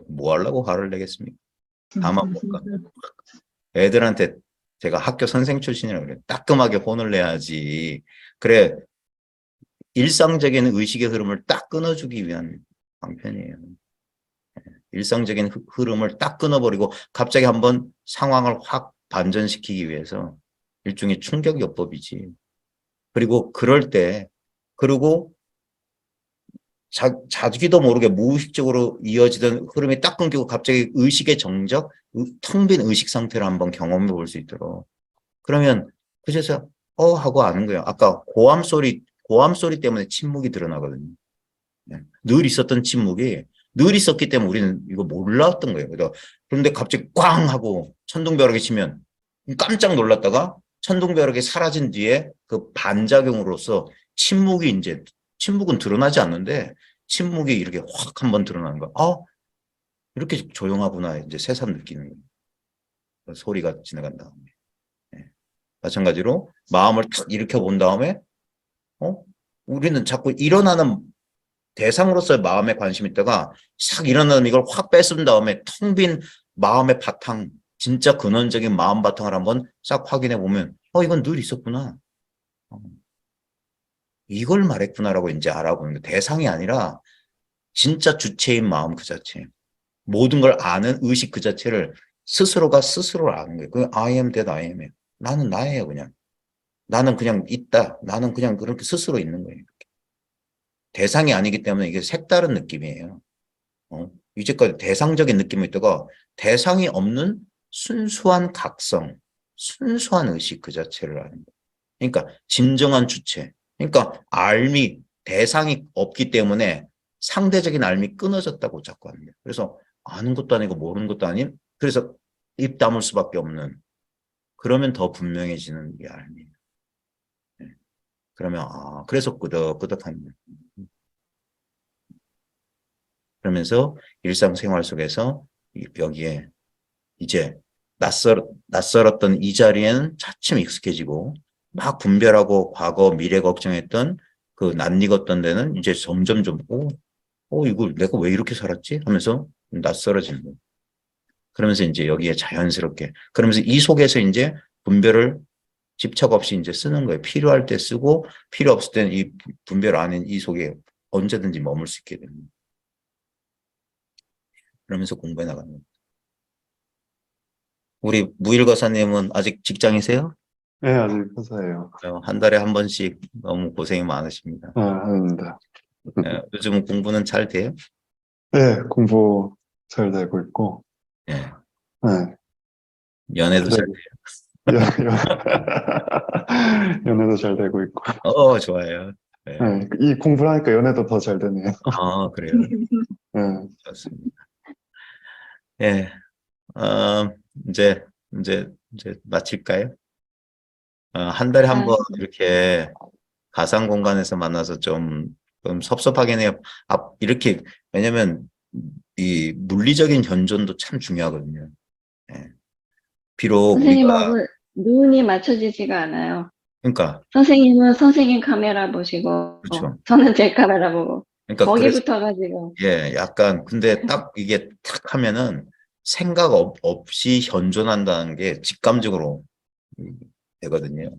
뭐 하려고 화를 내겠습니까? 다만 뭔가 애들한테 제가 학교 선생 출신이라 그래. 따끔하게 혼을 내야지. 그래 일상적인 의식의 흐름을 딱 끊어주기 위한 방편이에요. 일상적인 흐름을 딱 끊어버리고 갑자기 한번 상황을 확 반전시키기 위해서 일종의 충격요법이지. 그리고 그럴 때 그리고 자기도 모르게 무의식적으로 이어지던 흐름이 딱 끊기고 갑자기 의식의 정적, 텅 빈 의식 상태를 한번 경험해 볼 수 있도록. 그러면 그제서 하고 아는 거예요. 아까 고함 소리 때문에 침묵이 드러나거든요. 늘 있었던 침묵이 늘 있었기 때문에 우리는 이거 몰랐던 거예요. 그런데 갑자기 꽝 하고 천둥벼락이 치면 깜짝 놀랐다가 천둥벼락이 사라진 뒤에 그 반작용으로서 침묵은 드러나지 않는데 침묵이 이렇게 확 한번 드러나는 거야. 이렇게 조용하구나 이제 새삼 느끼는 거예요. 소리가 지나간 다음에. 마찬가지로 마음을 탁 일으켜 본 다음에 우리는 자꾸 일어나는 대상으로서의 마음에 관심이 있다가 싹 일어나면 이걸 확 뺏은 다음에 텅 빈 마음의 바탕, 진짜 근원적인 마음 바탕을 한번 싹 확인해 보면 이건 늘 있었구나. 이걸 말했구나라고 이제 알아보는 게 대상이 아니라 진짜 주체인 마음 그 자체. 모든 걸 아는 의식 그 자체를 스스로가 스스로를 아는 거예요. 그 I am that I am이에요. 나는 나예요, 그냥. 나는 그냥 있다. 나는 그냥 그렇게 스스로 있는 거예요. 대상이 아니기 때문에 이게 색다른 느낌이에요. 이제까지 대상적인 느낌이 있다가 대상이 없는 순수한 각성, 순수한 의식 그 자체를 아는 거예요. 그러니까 진정한 주체. 그러니까 알미, 대상이 없기 때문에 상대적인 알미 끊어졌다고 자꾸 하는 거예요. 그래서 아는 것도 아니고 모르는 것도 아닌, 그래서 입 다물 수밖에 없는, 그러면 더 분명해지는 게 알미예요. 그러면 그래서 끄덕끄덕한 거예요. 그러면서 일상생활 속에서 여기에 이제 낯설었던 이 자리에는 차츰 익숙해지고 막 분별하고 과거 미래 걱정했던 그 낯익었던 데는 이제 점점 이거 내가 왜 이렇게 살았지? 하면서 낯설어지는 거예요. 그러면서 이제 여기에 자연스럽게 그러면서 이 속에서 이제 분별을 집착 없이 이제 쓰는 거예요. 필요할 때 쓰고 필요 없을 때는 이 분별 아닌 이 속에 언제든지 머물 수 있게 됩니다. 그러면서 공부해 나가는 거예요. 우리 무일거사님은 아직 직장이세요? 네, 아직 회사예요. 한 달에 한 번씩 너무 고생이 많으십니다. 아닙니다. 요즘 공부는 잘 돼요? 네, 공부 잘 되고 있고, 예. 네. 연애도 잘 돼요? 연애도 잘 되고 있고, 좋아요. 네. 네, 이 공부를 하니까 연애도 더 잘 되네요. 그래요. 네. 좋습니다. 예. 이제 마칠까요? 한 달에 한 번 이렇게 가상 공간에서 만나서 좀 섭섭하긴 해요. 이렇게, 왜냐면 이 물리적인 현존도 참 중요하거든요. 예. 비록 선생님하고 우리가, 눈이 맞춰지지가 않아요. 그러니까, 선생님은 선생님 카메라 보시고, 그렇죠. 저는 제 카메라 보고, 그러니까, 거기 그래서, 붙어가지고. 예, 약간, 근데 딱 이게 탁 하면은 생각 없이 현존한다는 게 직감적으로 되거든요.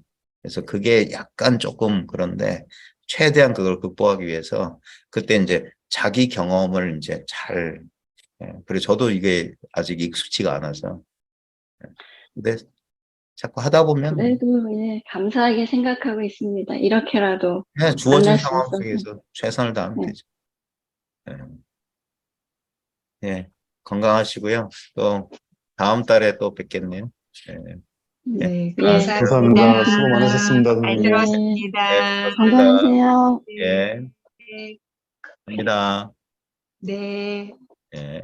그래서 그게 약간 조금 그런데 최대한 그걸 극복하기 위해서 그때 이제 자기 경험을 이제 그리고 저도 이게 아직 익숙치가 않아서. 근데 자꾸 하다 보면 그래도 예, 감사하게 생각하고 있습니다. 이렇게라도 주어진 만날 수 상황 있어서. 속에서 최선을 다하면 네. 되죠. 예, 건강하시고요. 또 다음 달에 또 뵙겠네요. 네, 예. 감사합니다. 수고 많으셨습니다, 잘 선생님. 들었습니다. 고맙습니다. 건강하세요. 예, 네. 갑니다. 네. 예.